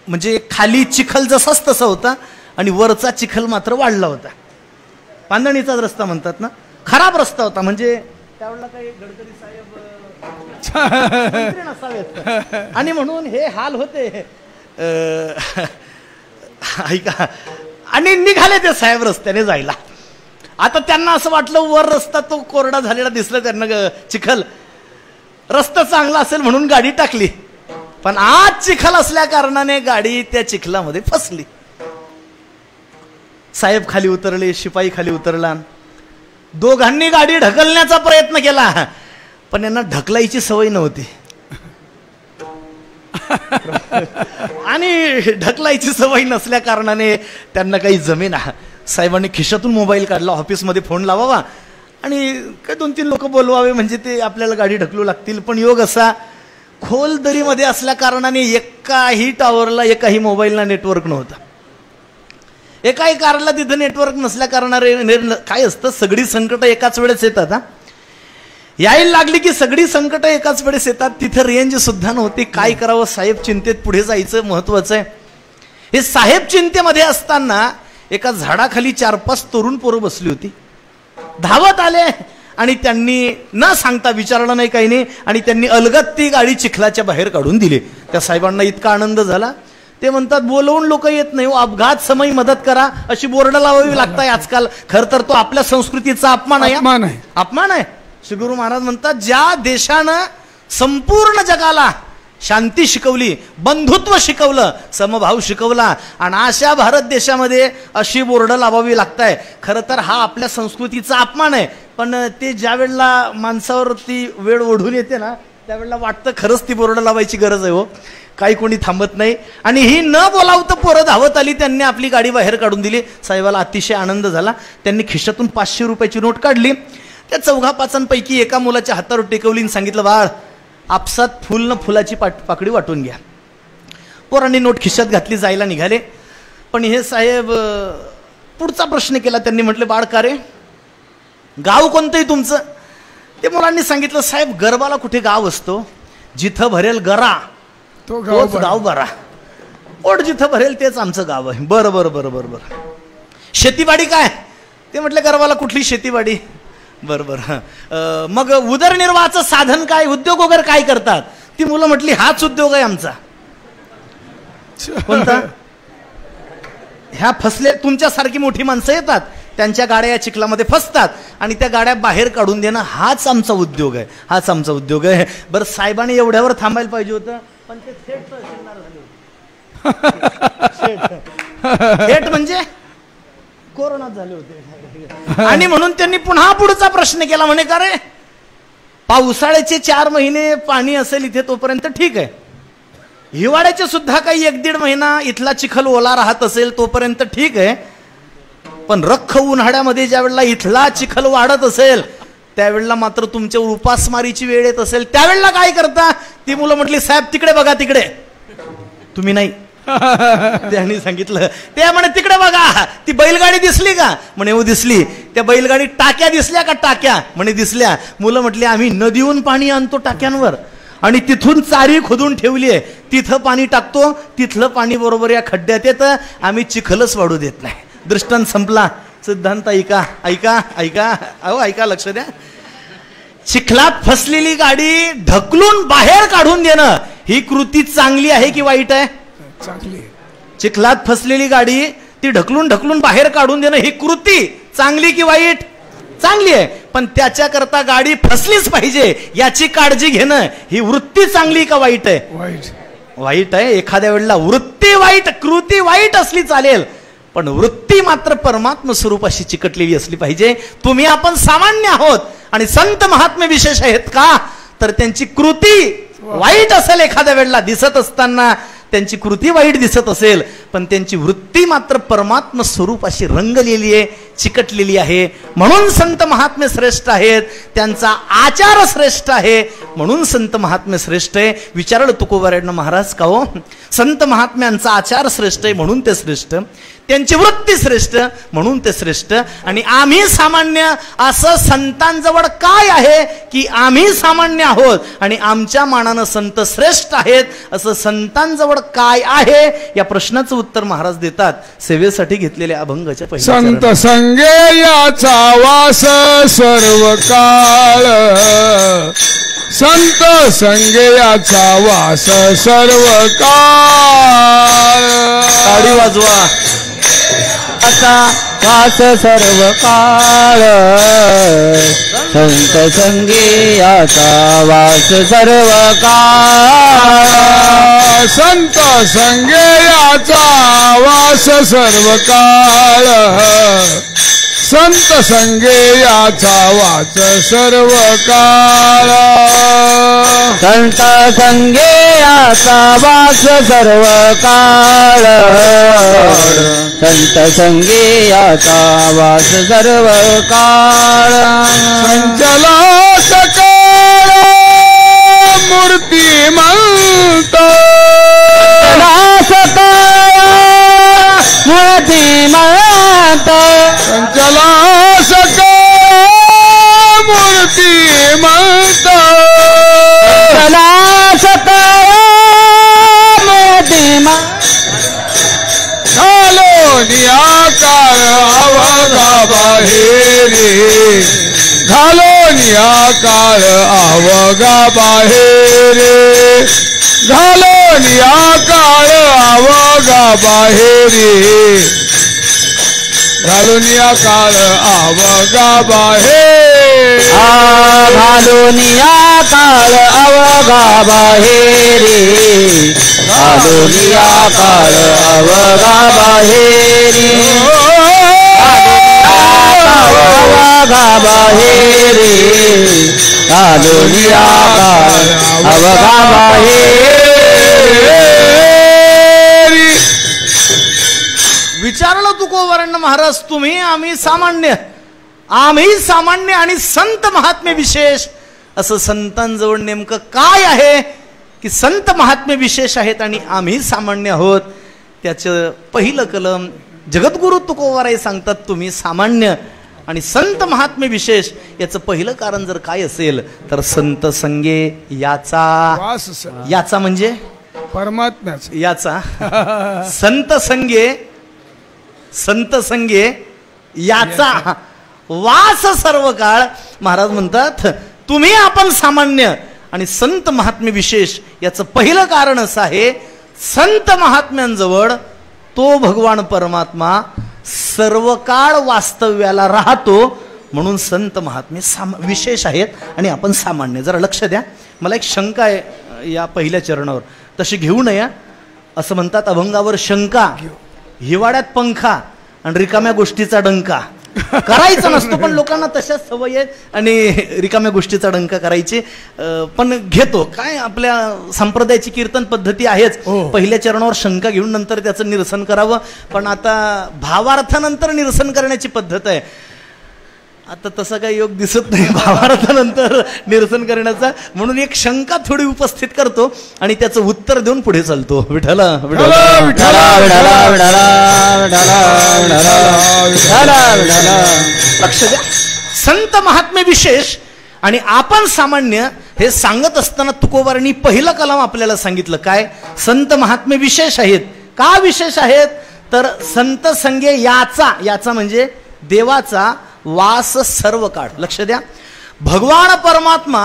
म्हणजे खाली चिखल जसाच तसा होता आणि वरचा चिखल मात्र वाढला होता. पांदणीचाच रस्ता म्हणतात ना. खराब रस्ता होता. म्हणजे त्यावेळेला काही गडकरी साहेब नसावेत आणि म्हणून हे हाल होते. ऐका. आणि निघाले ते साहेब रस्त्याने जायला. आता त्यांना असं वाटलं वर रस्ता तो कोरडा झालेला दिसला त्यांना, चिखल. रस्ता चांगला असेल म्हणून गाडी टाकली, पण आज चिखल असल्या कारणाने गाडी त्या चिखलामध्ये फसली. साहेब खाली उतरले, शिपाई खाली उतरला. दोघांनी गाडी ढकलण्याचा प्रयत्न केला, पण यांना ढकलायची सवय नव्हती. आणि ढकलायची सवय नसल्या कारणाने त्यांना काही जमेना. साहेबांनी खिशातून मोबाईल काढला, ऑफिसमध्ये फोन लावावा आणि काय 2-3 लोक बोलवावे म्हणजे ते आपल्याला गाडी ढकलू लागतील. पण योग असा, खोल दरीमध्ये असल्या कारणाने एकाही टावरला, एकाही मोबाईलला नेटवर्क नव्हता. एकाही कारला तिथं नेटवर्क नसल्या कारणाने काय असतं, सगळी संकट एकाच वेळेस येतात. हा यायला लागली की सगळी संकट एकाच वेळेस येतात. तिथं रेंज सुद्धा नव्हती. काय करावं? साहेब चिंतेत पुढे जायचं महत्वाचं आहे. हे साहेब चिंतेमध्ये असताना एका झाडाखाली 4-5 तरुण पोरं बसली होती. धावत आले आणि त्यांनी न सांगता, विचारलं नाही काही नाही, आणि त्यांनी अलगद ती गाडी चिखलाच्या बाहेर काढून दिली. त्या साहेबांना इतका आनंद झाला. ते म्हणतात बोलवून लोक येत नाही, अपघात समय मदत करा अशी बोर्ड लावावी लागताय आजकाल. खर तर तो आपल्या संस्कृतीचा अपमान आहे. अपमान आहे. श्रीगुरु महाराज म्हणतात ज्या देशानं संपूर्ण जगाला शांती शिकवली, बंधुत्व शिकवलं, समभाव शिकवला, आणि अशा भारत देशामध्ये अशी बोर्ड लावावी लागताय, खरं तर हा आपल्या संस्कृतीचा अपमान आहे. पण ते ज्या वेळेला माणसावर ती वेळ ओढून येते ना, त्यावेळेला वाटतं खरंच ती बोर्ड लावायची गरज आहे. हो, काही कोणी थांबत नाही. आणि ही न बोलावतं पोरं धावत आली. त्यांनी आपली गाडी बाहेर काढून दिली. साहेबाला अतिशय आनंद झाला. त्यांनी खिशातून 500 रुपयाची नोट काढली. त्या 4-5 एका मुलाच्या हातावर टेकवली आणि सांगितलं, बाळ आपसात फुल न फुलाची पाकळी वाटून घ्या. पोरांनी नोट खिशात घातली, जायला निघाले. पण हे साहेब पुढचा प्रश्न केला. त्यांनी म्हटले, बाळ का रे, गाव कोणतंही तुमचं? ते मुलांनी सांगितलं, साहेब गरबाला कुठे गाव असतो? जिथं भरेल गरा तोच गाव बरा. पोट जिथं भरेल तेच आमचं गाव आहे. बरं बरं बरं बरं बरं. शेतीवाडी काय? ते म्हटलं गरबाला कुठली शेतीवाडी? बरं बरं. मग उदरनिर्वाहाचं साधन काय, उद्योग वगैरे काय करतात? ती मुलं म्हटली, हाच उद्योग आहे आमचा. कोणता? ह्या फसले तुमच्यासारखी मोठी माणसं येतात, त्यांच्या गाड्या या चिखलामध्ये फसतात आणि त्या गाड्या बाहेर काढून देणं, हाच आमचा उद्योग आहे. हाच आमचा उद्योग आहे. बरं, साहेबांनी एवढ्यावर थांबायला पाहिजे होतं, पण ते थेट तहसीलदार झाले. थेट म्हणजे कोरोनात झाले होते. आणि म्हणून त्यांनी पुन्हा पुढचा प्रश्न केला, म्हणे का रे पावसाळ्याचे 4 महिने पाणी असेल इथे तोपर्यंत ठीक आहे, हिवाळ्याचे सुद्धा काही 1-1.5 महिना इथला चिखल ओला राहत असेल तोपर्यंत ठीक आहे, पण रख्ख उन्हाळ्यामध्ये ज्या वेळेला इथला चिखल वाढत असेल त्यावेळेला मात्र तुमच्या उपासमारीची वेळ येत असेल, त्यावेळेला काय करता? ती मुलं म्हटली, साहेब तिकडे बघा, तिकडे. तुम्ही नाही. त्यांनी सांगितलं, ते म्हणे तिकडे बघा, ती बैलगाडी दिसली का? म्हणे हो दिसली. त्या बैलगाडी टाक्या दिसल्या का? टाक्या. म्हणे दिसल्या. मुलं म्हटली, आम्ही नदीहून पाणी आणतो टाक्यांवर आणि तिथून चारी खोदून ठेवली आहे, तिथं पाणी टाकतो, तिथलं पाणी बरोबर या खड्ड्यात येतं, आम्ही चिखलच वाढू देत नाही. दृष्टांत संपला. सिद्धांत ऐका ऐका ऐका, अहो ऐका, लक्ष द्या. चिखलात फसलेली गाडी ढकलून बाहेर काढून देणं ही कृती चांगली आहे की वाईट आहे? चांगली. चिखलात फसलेली गाडी ती ढकलून ढकलून बाहेर काढून देणं ही कृती चांगली की वाईट? चांगली आहे. पण त्याच्याकरता गाडी फसलीच पाहिजे याची काळजी घेणं ही वृत्ती चांगली का वाईट आहे? वाईट. वाईट आहे. एखाद्या वेळेला वृत्ती वाईट, कृती वाईट असली चालेल, पण वृत्ती मात्र परमात्म स्वरूपाशी चिकटलेली असली पाहिजे. तुम्ही आपण सामान्य आहोत आणि संत महात्मे विशेष आहेत का? तर त्यांची कृती वाईट असेल, एखाद्या वेळेला दिसत असताना त्यांची कृती वाईट दिसत असेल, पण त्यांची वृत्ती मात्र परमात्म स्वरूपाशी रंगलेली आहे, चिकटलेली आहे. म्हणून संत महात्मे श्रेष्ठ आहेत, त्यांचा आचार श्रेष्ठ आहे, म्हणून संत महात्मे श्रेष्ठ आहे. विचारलं तुकोबारायांना, महाराज का हो संत महात्म्यांचा आचार श्रेष्ठ आहे म्हणून ते श्रेष्ठ, त्यांची वृत्ती श्रेष्ठ म्हणून ते श्रेष्ठ, आणि आम्ही सामान्य असं संतांजवळ काय आहे की आम्ही सामान्य आहोत आणि आमच्या मानानं संत श्रेष्ठ आहेत असं संतांजवळ काय आहे? या प्रश्नाचं उत्तर महाराज देतात सेवेसाठी घेतलेल्या अभंगाच्या पहिल्या संत संगे याचा वास सर्व काळ, संत संगे याचा वास सर्व काळ. ताडी वाजवा. आता वास सर्व काळ, संत संगे याचा वास सर्व काळ. संत संगे याचा वास सर्व काळ, संत संगे याचा वास सर्व काळ. संत संगे याचा वास सर्व काळ, संत संगे याचा वास सर्व काळ. संचला सकाळ मूर्तिमंत, मूर्तिमंत, संचला सकाळ मूर्तिमंत, चला सकाळ मूर्तिमंत. घालोनी आकार अवघा बाहेरी, घालोनी आकार अवघा बाहेरी, घालोनी आकार अवघा बाहेरी, घालोनी आकार अवघा बाहेरी. घालूनी आकार अवघा बाहेरी, घालूनी आकार अवघा बाहेरी, अवघा बाहेरी, घालूनी आकार अवघा बाहेरी. विचारलं तुकोबारांना, महाराज तुम्ही आम्ही सामान्य, आम्ही सामान्य आणि संत महात्मे विशेष, असं संतांजवळ नेमकं काय आहे की संत महात्मे विशेष आहेत आणि आम्ही सामान्य आहोत? त्याचं पहिलं कलम जगद्गुरु तुकोबाराय सांगतात, तुम्ही सामान्य आणि संत महात्मे विशेष याचं पहिलं कारण जर काय असेल तर संत संगे याचा, वास याचा म्हणजे परमात्म्याच, याचा संत संगे, संत संगे याचा वास सर्व काळ. महाराज म्हणतात तुम्ही आपण सामान्य आणि संत महात्मे विशेष याचं पहिलं कारण असं आहे, संत महात्म्यांजवळ तो भगवान परमात्मा सर्व काळ वास्तव्याला राहतो, म्हणून संत महात्मे विशेष आहेत आणि आपण सामान्य. जरा लक्ष द्या, मला एक शंका आहे या पहिल्या चरणावर, तशी घेऊ नये. असं म्हणतात अभंगावर शंका, हिवाळ्यात पंखा आणि रिकाम्या गोष्टीचा डंका करायचा नसतो, पण लोकांना तशाच सवय आहेत आणि रिकाम्या गोष्टीचा डंका करायचे. पण घेतो काय, आपल्या संप्रदायाची कीर्तन पद्धती आहेच. पहिल्या चरणावर शंका घेऊन नंतर त्याचं निरसन करावं, पण आता भावार्थानंतर निरसन करण्याची पद्धत आहे. आता तसा काही योग दिसत नाही भावार्थानंतर निरसन करण्याचा, म्हणून एक शंका थोडी उपस्थित करतो आणि त्याचं उत्तर देऊन पुढे चालतो. विठ्ठल लक्ष द्या. संत महात्मे विशेष आणि आपण सामान्य हे सांगत असताना तुकोबारांनी पहिलं कलम आपल्याला सांगितलं काय, संत महात्मे विशेष आहेत. का विशेष आहेत तर संत संगे याचा म्हणजे देवाचा वास सर्व काळ. लक्ष द्या, भगवान परमात्मा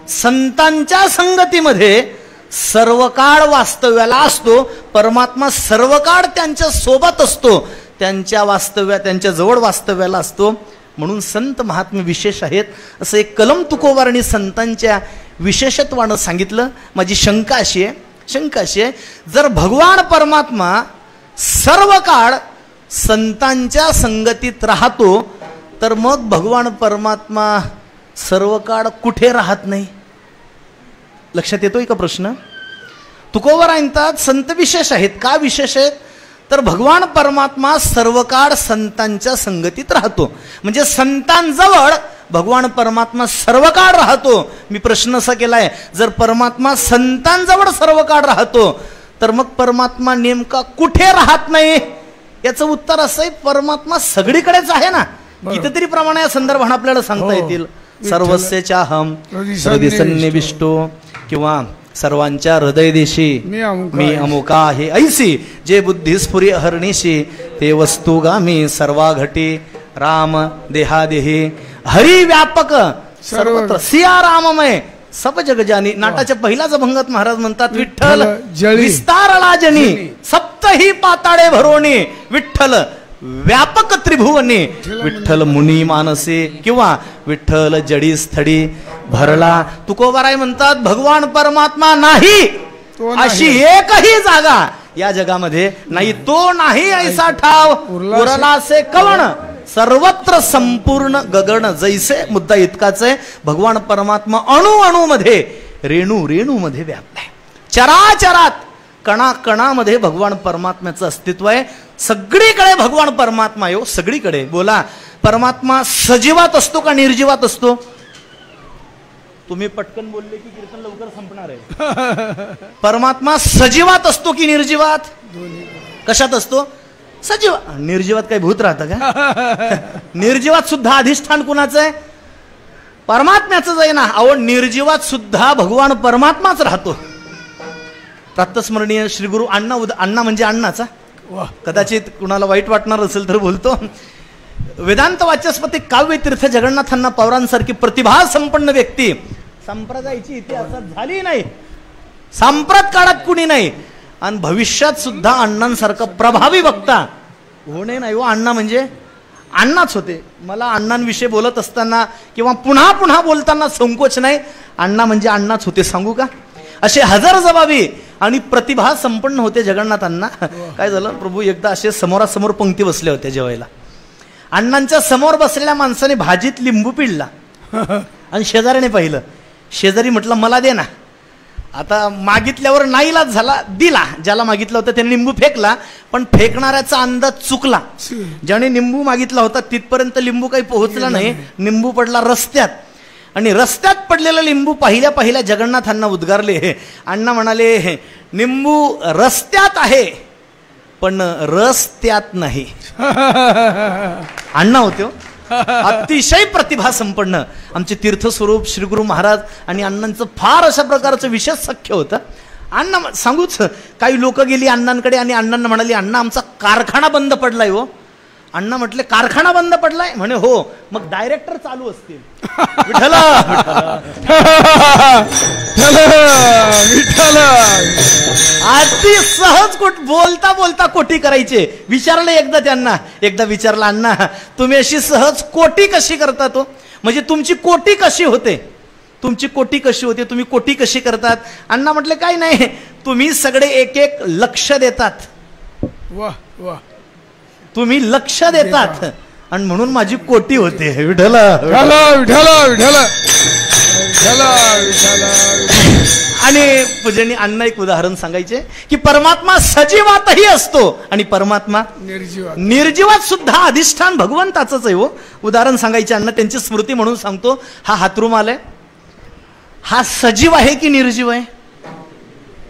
संतांच्या संगतीमध्ये सर्व काळ वास्तव्याला असतो. परमात्मा सर्व काळ त्यांच्या सोबत असतो, त्यांच्या जवळ वास्तव्याला असतो. म्हणून संत महात्मे विशेष आहेत असं एक कलम तुकोबारांनी संतांच्या विशेषत्वानं सांगितलं. माझी शंका अशी आहे, जर भगवान परमात्मा सर्व काळ संतांच्या संगतीत राहतो तर मग भगवान परमात्मा सर्व काळ कुठे राहत नाही? लक्षात येतोय का प्रश्न? तुकोबार म्हणतात संत विशेष आहेत. का विशेष आहेत तर भगवान परमात्मा सर्व काळ संतांच्या संगतीत राहतो, म्हणजे संतांजवळ भगवान परमात्मा सर्व काळ राहतो. मी प्रश्न असा केलाय, जर परमात्मा संतांजवळ सर्व काळ राहतो तर मग परमात्मा नेमका कुठे राहत नाही? याचं उत्तर असं आहे, परमात्मा सगळीकडेच आहे ना. कितीतरी प्रमाणे या संदर्भात आपल्याला सांगता येतील. सर्वस्यचाहम हृदय सन्निविष्टो किंवा सर्वांच्या हृदय देशी मी अमुका आहे ऐसी, जे बुद्धी स्फुरी अहर्निशी ते वस्तुगामी सर्वा घटी राम देहादेही हरी व्यापक सर्वत्र सिया राममय सब जगजानी. नाटाच्या पहिलाच अभंगात महाराज म्हणतात, विठ्ठल विस्तारला जनी सप्तही पाताळे भरोणी, विठ्ठल व्यापक त्रिभुवनी, विठ्ठल मुनी मानसे किंवा विठ्ठल जडी स्थडी भरला. तुकोबाराय म्हणतात, भगवान परमात्मा नाही अशी एकही जागा या जगामध्ये नाही. तो नाही ऐसा ठाव उरला से कवण, सर्वत्र संपूर्ण गगन जैसे. मुद्दा इतकाच आहे, भगवान परमात्मा अणु अणु मध्ये रेणू रेणू मध्ये व्यापलाय. चराचरात कणा कणामध्ये भगवान परमात्म्याचं अस्तित्व आहे. सगळीकडे भगवान परमात्मा आहे. सगळीकडे. बोला, परमात्मा सजीवात असतो का निर्जीवात असतो? तुम्ही पटकन बोलले की कीर्तन लवकर संपणार आहे. परमात्मा सजीवात असतो की निर्जीवात? कशात असतो? सजीव. निर्जीवात काही भूत राहतं का? निर्जीवात सुद्धा अधिष्ठान कुणाचं आहे? परमात्म्याचंच आहे ना. अहो, निर्जीवात सुद्धा भगवान परमात्माच राहतो. प्रातस्मरणीय श्री गुरु अण्णा म्हणजे अण्णाचा, कदाचित कुणाला वाईट वाटणार असेल तर बोलतो. वेदांत वाचस्पती काव्यतीर्थ जगन्नाथांना पवारांसारखी प्रतिभा संपन्न व्यक्ती संप्रदायाची इतिहासात झाली नाही, सांप्रत काळात कुणी नाही, आणि भविष्यात सुद्धा अण्णांसारखा प्रभावी वक्ता होणे नाही. हो, अण्णा म्हणजे अण्णाच होते. मला अण्णांविषयी बोलत असताना किंवा पुन्हा पुन्हा बोलताना संकोच नाही. अण्णा म्हणजे अण्णाच होते. सांगू का? असे हजर जबाबी आणि प्रतिभा संपन्न होते जगन्नाथांना. काय झालं, प्रभू एकदा असे समोरासमोर पंक्ती बसल्या होत्या जेवायला. अण्णांच्या समोर बसलेल्या माणसाने भाजीत लिंबू पिळला आणि शेजाऱ्याने पाहिलं. शेजारी म्हटलं, मला दे ना. आता मागितल्यावर नाईलाज झाला, दिला. ज्याला मागितलं होतं त्याने लिंबू फेकला, पण फेकणाऱ्याचा अंदाज चुकला. ज्याने लिंबू मागितला होता तिथपर्यंत लिंबू काही पोहोचला नाही. लिंबू पडला रस्त्यात, आणि रस्त्यात पडलेलं लिंबू पाहिल्या पाहिल्या जगन्नाथांना उद्गारले. अण्णा म्हणाले, लिंबू रस्त्यात आहे पण रस त्यात नाही. अण्णा होते अतिशय प्रतिभा संपन्न. आमचे तीर्थस्वरूप श्री गुरु महाराज आणि अण्णांचं फार अशा प्रकारचं विशेष सख्य होतं. अण्णा सांगूच, काही लोक गेली अण्णांकडे आणि अण्णांना म्हणाली, अण्णा आमचा कारखाना बंद पडलाय. हो, अण्णा म्हटले, कारखाना बंद पडलाय? म्हणे हो. मग डायरेक्टर चालू असतील. विठ्ठल विठ्ठल अति सहज बोलता बोलता कोटी करायचे. विचारलं एकदा त्यांना, एकदा विचारलं, अण्णा तुम्ही अशी सहज कोटी कशी करता? तो म्हणजे तुमची कोटी कशी होते? तुमची कोटी कशी होते? तुम्ही कोटी कशी करतात? अण्णा म्हटले, काही नाही, तुम्ही सगळे एक एक लक्ष देतात. वाह वाह. तुम्ही लक्ष देतात आणि म्हणून माझी कोटी होते. विठ्ठल विठ्ठल विठ्ठल विठ्ठल विठ्ठल विठ्ठल. आणि पूजनी अण्णा एक उदाहरण सांगायचे की परमात्मा सजीवातही असतो आणि परमात्मा निर्जीवात सुद्धा अधिष्ठान भगवंताच आहे हो. उदाहरण सांगायचे अण्णा, त्यांची स्मृती म्हणून सांगतो. हा हातरुमाल आहे, हा सजीव आहे की निर्जीव आहे?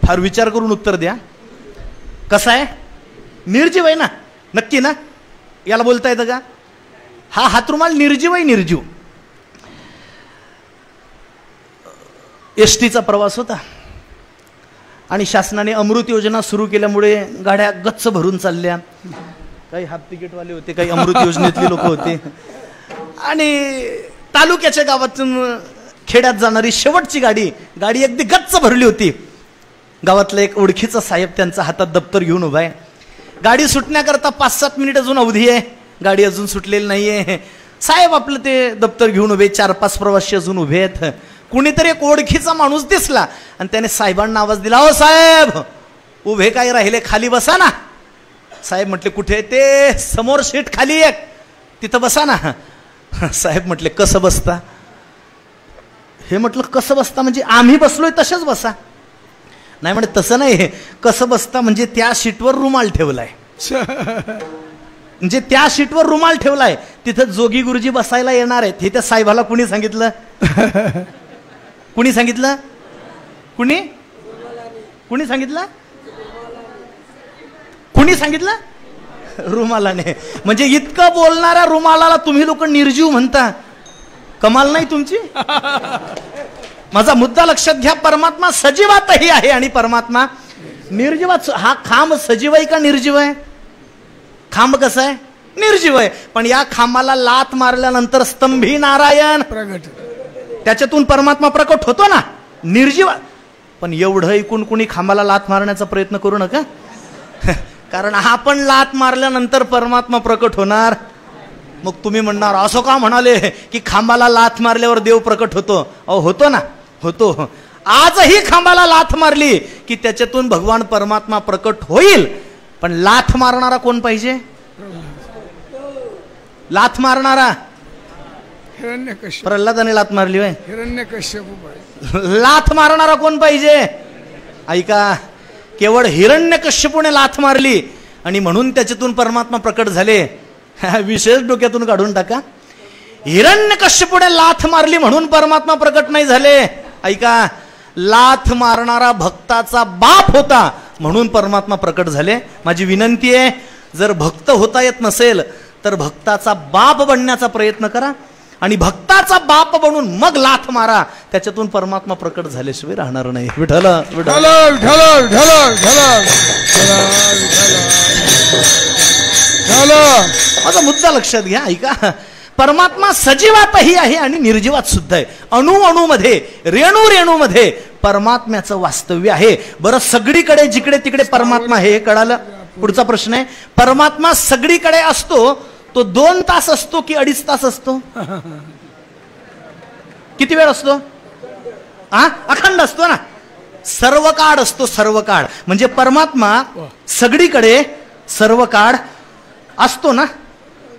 फार विचार करून उत्तर द्या. कसा आहे? निर्जीव आहे ना? नक्की ना? याला बोलता येतं का? हा हातरुमाल निर्जीव आहे. निर्जीव. एसटीचा प्रवास होता आणि शासनाने अमृत योजना सुरू केल्यामुळे गाड्या गच्च भरून चालल्या. काही हाफ तिकीटवाले होते, काही अमृत योजनेतली लोक होते. आणि तालुक्याच्या गावातून खेड्यात जाणारी शेवटची गाडी अगदी गच्च भरली होती. गावातला एक ओळखीचा साहेब त्यांचा हातात दप्तर घेऊन उभा आहे. गाडी सुटण्याकरता 5-7 मिनिट अजून अवधी आहे, गाडी अजून सुटलेली नाहीये. साहेब आपलं ते दप्तर घेऊन उभे, 4-5 प्रवासी अजून उभे आहेत. कुणीतरी एक ओळखीचा माणूस दिसला आणि त्याने साहेबांना आवाज दिला, हो साहेब, उभे काय राहिले, खाली बसा ना. साहेब म्हटले, कुठे? ते समोर सीट खाली एक, तिथं बसा ना. साहेब म्हटले, कसं बसता? हे म्हटलं, कसं बसता म्हणजे आम्ही बसलोय तसेच बसा. नाही म्हणे, तसं नाही, कसं बसता म्हणजे त्या सीटवर रुमाल ठेवलाय. म्हणजे त्या सीटवर रुमाल ठेवलाय, तिथं जोगी गुरुजी बसायला येणार आहेत. हे त्या साहेबाला कुणी सांगितलं? कुणी सांगितलं? कुणी सांगितलं? कुणी सांगितलं? रुमालाने. म्हणजे इतकं बोलणाऱ्या रुमालाला तुम्ही लोक निर्जीव म्हणता. कमाल नाही तुमची? माझा मुद्दा लक्षात घ्या. परमात्मा सजीवातही आहे आणि परमात्मा निर्जीवात. हा खांब सजीव आहे का निर्जीव आहे? खांब कसा आहे? निर्जीव आहे. पण या खांबाला लात मारल्यानंतर स्तंभी नारायण प्रगट, त्याच्यातून परमात्मा प्रकट होतो ना, निर्जीव. पण एवढं ऐकून कुणी खांबाला लात मारण्याचा प्रयत्न करू नका. कारण आपण लात मारल्यानंतर परमात्मा प्रकट होणार. मग तुम्ही म्हणणार, असं का म्हणाले की खांबाला लात मारल्यावर देव प्रकट होतो? अहो होतो ना, होतो. आजही खांबाला लात मारली की त्याच्यातून भगवान परमात्मा प्रकट होईल. पण लाथ मारणारा कोण पाहिजे? लाथ मारणारा हिरण्यकश्यप. प्रल्हादाने लाथ मारली होय. हिरण्यकश्यप. लाथ मारणारा कोण पाहिजे? ऐका, केवळ हिरण्यकश्यपूने लाथ मारली आणि म्हणून त्याच्यातून परमात्मा प्रकट झाले. विशेष डोक्यातून काढून टाका. हिरण्यकश्यपूने लाथ मारली म्हणून परमात्मा प्रकट नाही झाले. ऐका, लाथ मारणारा भक्ताचा बाप होता म्हणून परमात्मा प्रकट झाले. माझी विनंती आहे, जर भक्त होता येत नसेल तर भक्ताचा बाप बनण्याचा प्रयत्न करा आणि भक्ताचा बाप बनून मग लाथ मारा. त्याच्यातून परमात्मा प्रकट झाल्याशिवाय राहणार नाही. विठ्ठल विठ्ठल विठ्ठल विठ्ठल. माझा मुद्दा लक्षात घ्या. ऐका, परमात्मा सजीवातही आहे आणि निर्जीवात सुद्धा आहे. अणुमध्ये, रेणूमध्ये परमात्म्याचं वास्तव्य आहे. बरं, सगळीकडे जिकडे तिकडे परमात्मा आहे, हे कळालं? पुढचा प्रश्न आहे, परमात्मा सगळीकडे असतो, तो 2 तास असतो की 2.5 तास असतो? किती वेळ असतो? अखंड असतो ना, सर्व काळ असतो. सर्व काळ म्हणजे परमात्मा सगळीकडे सर्व काळ असतो ना,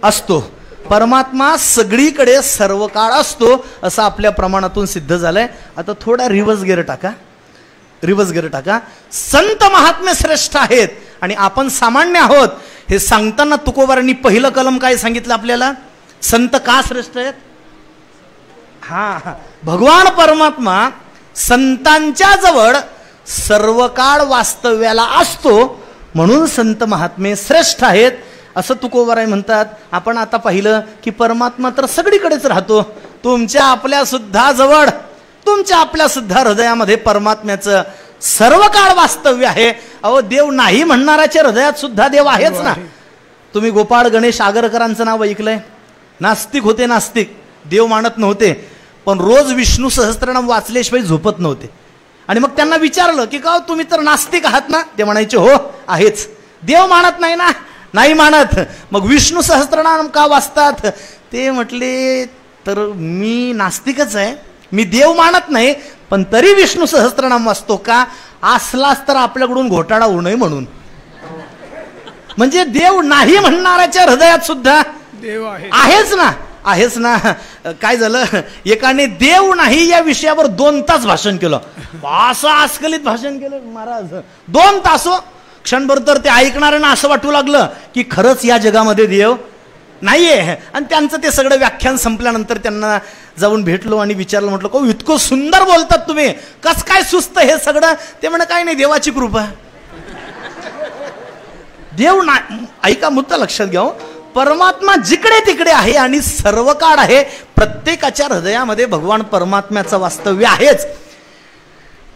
असतो. परमात्मा सगळीकडे सर्व काळ असतो असं आपल्या प्रमाणातून सिद्ध झालंय. आता थोडा रिव्हर्स गिअर टाका. संत महात्मे श्रेष्ठ आहेत आणि आपण सामान्य आहोत. हे सांगताना तुकोबारांनी पहिलं कलम काय सांगितलं आपल्याला? संत का श्रेष्ठ आहेत? भगवान परमात्मा संतांच्या जवळ सर्व काळ वास्तव्याला असतो म्हणून संत महात्मे श्रेष्ठ आहेत असं तुकोबाराय म्हणतात. आपण आता पाहिलं की परमात्मा तर सगळीकडेच राहतो. तुमच्या आपल्या सुद्धा जवळ, तुमच्या आपल्या सुद्धा हृदयामध्ये परमात्म्याचं सर्व काळ वास्तव्य आहे. अहो, देव नाही म्हणणाऱ्याच्या हृदयात सुद्धा देव आहेच ना. तुम्ही गोपाळ गणेश आगरकरांचं नाव ऐकलंय? नास्तिक होते, नास्तिक, देव मानत नव्हते, पण रोज विष्णू सहस्त्रनाम वाचल्याशिवाय झोपत नव्हते. आणि मग त्यांना विचारलं की का तुम्ही तर नास्तिक आहात ना? ते म्हणायचे, हो आहेच. देव मानत नाही ना? नाही मानत. मग विष्णू सहस्त्रनाम का वाचतात? ते म्हटले, तर मी नास्तिकच आहे, मी देव मानत नाही, पण तरी विष्णू सहस्त्रनाम वाचतो. का? असलाच तर आपल्याकडून घोटाळा होऊ नये म्हणून. म्हणजे देव नाही म्हणणाऱ्याच्या हृदयात सुद्धा देव आहे. आहेच ना. काय झालं, एकाने देव नाही या विषयावर 2 तास भाषण केलं. असं आस्खलित भाषण केलं महाराज, 2 तास. क्षणभर तर ते ऐकणाऱ्यांना असं वाटू लागलं की खरंच या जगामध्ये देव नाहीये. आणि त्यांचं ते सगळं व्याख्यान संपल्यानंतर त्यांना जाऊन भेटलो आणि विचारलं, म्हटलं को इतकं सुंदर बोलतात तुम्ही, कस काय सुस्त हे सगळं? ते म्हणे काय नाही, देवाची कृपा. देव नाही, ऐका मुद्दा लक्षात घ्या, परमात्मा जिकडे तिकडे आहे आणि सर्व काळ आहे. प्रत्येकाच्या हृदयामध्ये भगवान परमात्म्याचं वास्तव्य आहेच.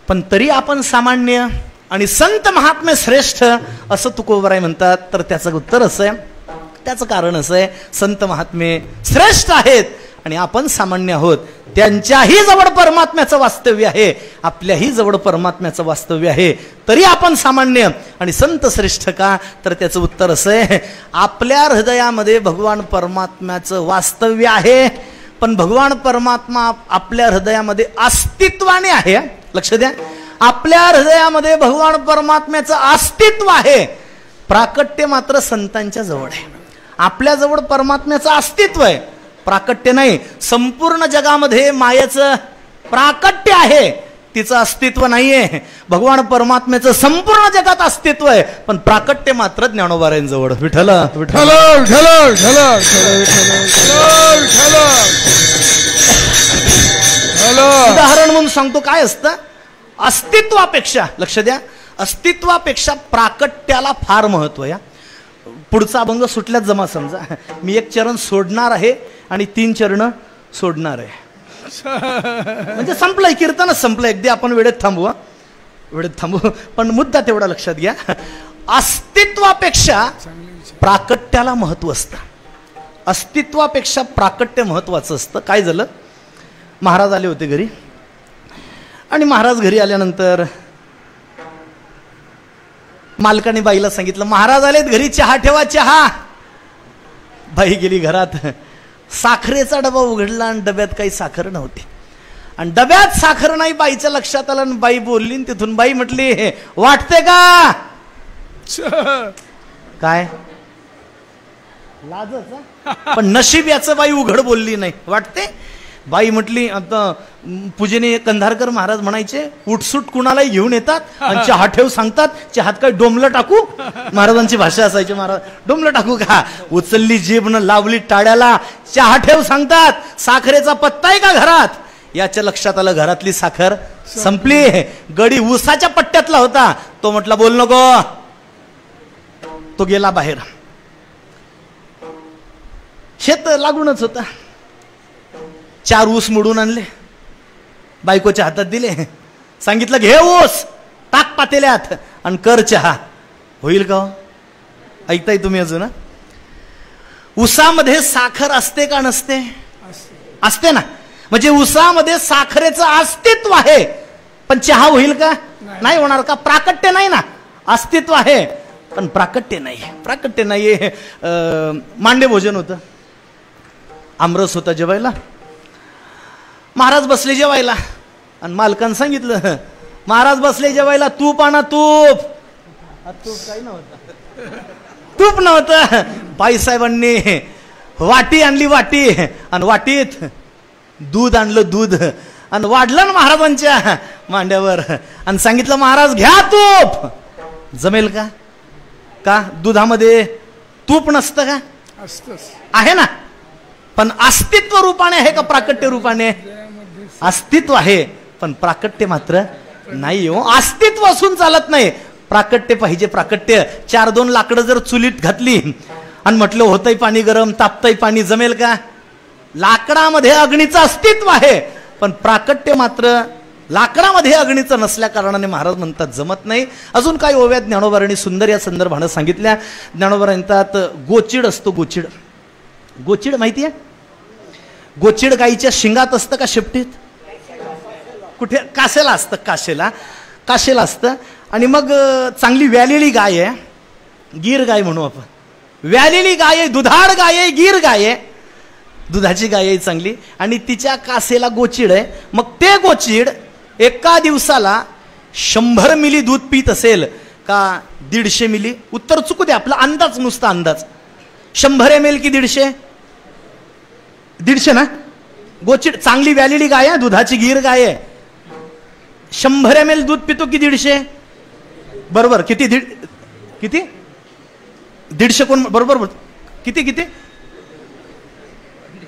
पण तरी आपण सामान्य आणि संत महात्मे श्रेष्ठ असं तुकोबराय म्हणतात. तर त्याचं उत्तर असं आहे, त्याचं कारण असं आहे, संत महात्मे श्रेष्ठ आहेत आणि आपण सामान्य आहोत. त्यांच्याही जवळ परमात्म्याचं वास्तव्य आहे, आपल्याही जवळ परमात्म्याचं वास्तव्य आहे. तरी आपण सामान्य आणि संत श्रेष्ठ का? तर त्याचं उत्तर असं आहे, आपल्या हृदयामध्ये भगवान परमात्म्याचं वास्तव्य आहे. पण भगवान परमात्मा आपल्या हृदयामध्ये अस्तित्वाने आहे. लक्ष द्या, आपल्या हृदयामध्ये भगवान परमात्म्याचं अस्तित्व आहे. प्राकट्य मात्र संतांच्या जवळ आहे. आपल्या जवळ परमात्म्याचं अस्तित्व आहे, प्राकट्य नाही. संपूर्ण जगामध्ये मायेचं प्राकट्य आहे, तिचं अस्तित्व नाहीये. भगवान परमात्म्याचं संपूर्ण जगात अस्तित्व आहे, पण प्राकट्य मात्र ज्ञानोबारायांजवळ. विठ्ठल विठ्ठल उदाहरण म्हणून सांगतो, काय असतं, अस्तित्वापेक्षा, लक्ष द्या, अस्तित्वापेक्षा प्राकट्याला फार महत्व. या पुढचा अभंग सुटल्यात जमा समजा. मी 1 चरण सोडणार आहे आणि 3 चरण सोडणार आहे. म्हणजे संपलंय, कीर्तनच संपलंय. अगदी आपण वेळेत थांबू. पण मुद्दा तेवढा लक्षात घ्या, अस्तित्वापेक्षा प्राकट्याला महत्व असतं. अस्तित्वापेक्षा प्राकट्य महत्वाचं असतं. काय झालं, महाराज आले होते घरी आणि महाराज घरी आल्यानंतर मालकाने बाईला सांगितलं, महाराज आलेत घरी, चहा ठेवा चहा. बाई गेली घरात, साखरेचा डबा उघडला आणि डब्यात काही साखर नव्हती. आणि डब्यात साखर नाही, बाईच्या लक्षात आलं आणि बाई बोलली. तिथून बाई म्हटली, वाटते का काय लाजच, पण नशीब याचं बाई उघड बोलली नाही. वाटते बाई म्हटली, आता पूजनीय कंधारकर महाराज म्हणायचे, उठसूट कुणालाही घेऊन येतात आणि चहा ठेव सांगतात. चहात काय डोंबलं टाकू, महाराजांची भाषा असायची, महाराज डोंबलं टाकू का? उचलली जीभ न लावली टाळ्याला, चहा ठेव सांगतात. साखरेचा पत्ता आहे का घरात? याच्या लक्षात आलं, घरातली साखर संपली. गडी ऊसाच्या पट्ट्यातला होता. तो म्हटला बोल नको. तो गेला बाहेर. शेत लागूनच होता. 4 ऊस मोडून आणले, बायकोच्या हातात दिले, सांगितलं घे ऊस, टाक पातेल्यात आणि कर चहा. होईल का? ऐकताय तुम्ही अजून? ऊसामध्ये साखर असते का नसते? असते ना. म्हणजे ऊसामध्ये साखरेचं अस्तित्व आहे, पण चहा होईल का? नाही होणार का? प्राकट्य नाही ना. अस्तित्व आहे पण प्राकट्य नाहीये. मांडे भोजन होतं, आमरस होता जेवायला. महाराज बसले जेवायला आणि मालकानं सांगितलं, महाराज बसले जेवायला, तूप आणा तूप. तूप काही नव्हतं, तूप नव्हतं. बाईसाहेबांनी वाटी आणली, वाटी, आणि वाटीत दूध आणलं, दूध, आणि वाढलं ना महाराजांच्या मांड्यावर आणि सांगितलं, महाराज घ्या तूप. जमेल का? का दुधामध्ये तूप नसतं का? आहे ना. पण अस्तित्व रूपाने आहे का प्राकट्य रूपाने? अस्तित्व आहे पण प्राकट्य मात्र नाही. हो, अस्तित्व असून चालत नाही, प्राकट्य पाहिजे. प्राकट्य. 4-2 लाकडं जर चुलीत घातली आणि म्हटलं होतंय पाणी गरम, तापतंय पाणी, जमेल का? लाकडामध्ये अग्नीचं अस्तित्व आहे पण प्राकट्य मात्र लाकडामध्ये अग्नीचं नसल्या कारणाने महाराज म्हणतात जमत नाही. अजून काही ओव्यात ज्ञानोबारांनी सुंदर या संदर्भानं सांगितल्या. ज्ञानोबा म्हणतात गोचिड असतो. गोचिड माहिती आहे? गोचिड गाईच्या शिंगात असतं का शेपटीत? कुठे? कासेला असतं. कासेला असतं. आणि मग चांगली व्यालेली गाय आहे, गीर गाय म्हणू आपण. व्यालेली गाय आहे, दुधाळ गाय आहे, गीर गाय आहे, दुधाची गाय आहे चांगली, आणि तिच्या कासेला गोचिड आहे. मग ते गोचिड एका दिवसाला 100 मिली दूध पीत असेल, का 150 मिली? उत्तर चुकू दे, आपला अंदाज, नुसता अंदाज. 100 ml की 150? 150 ना. गोचिड चांगली व्यालेली गाय आहे, दुधाची गीर गाय आहे. 100 ml दूध पितो की 150? बरोबर. किती? किती? 150 कोण? बरोबर. किती किती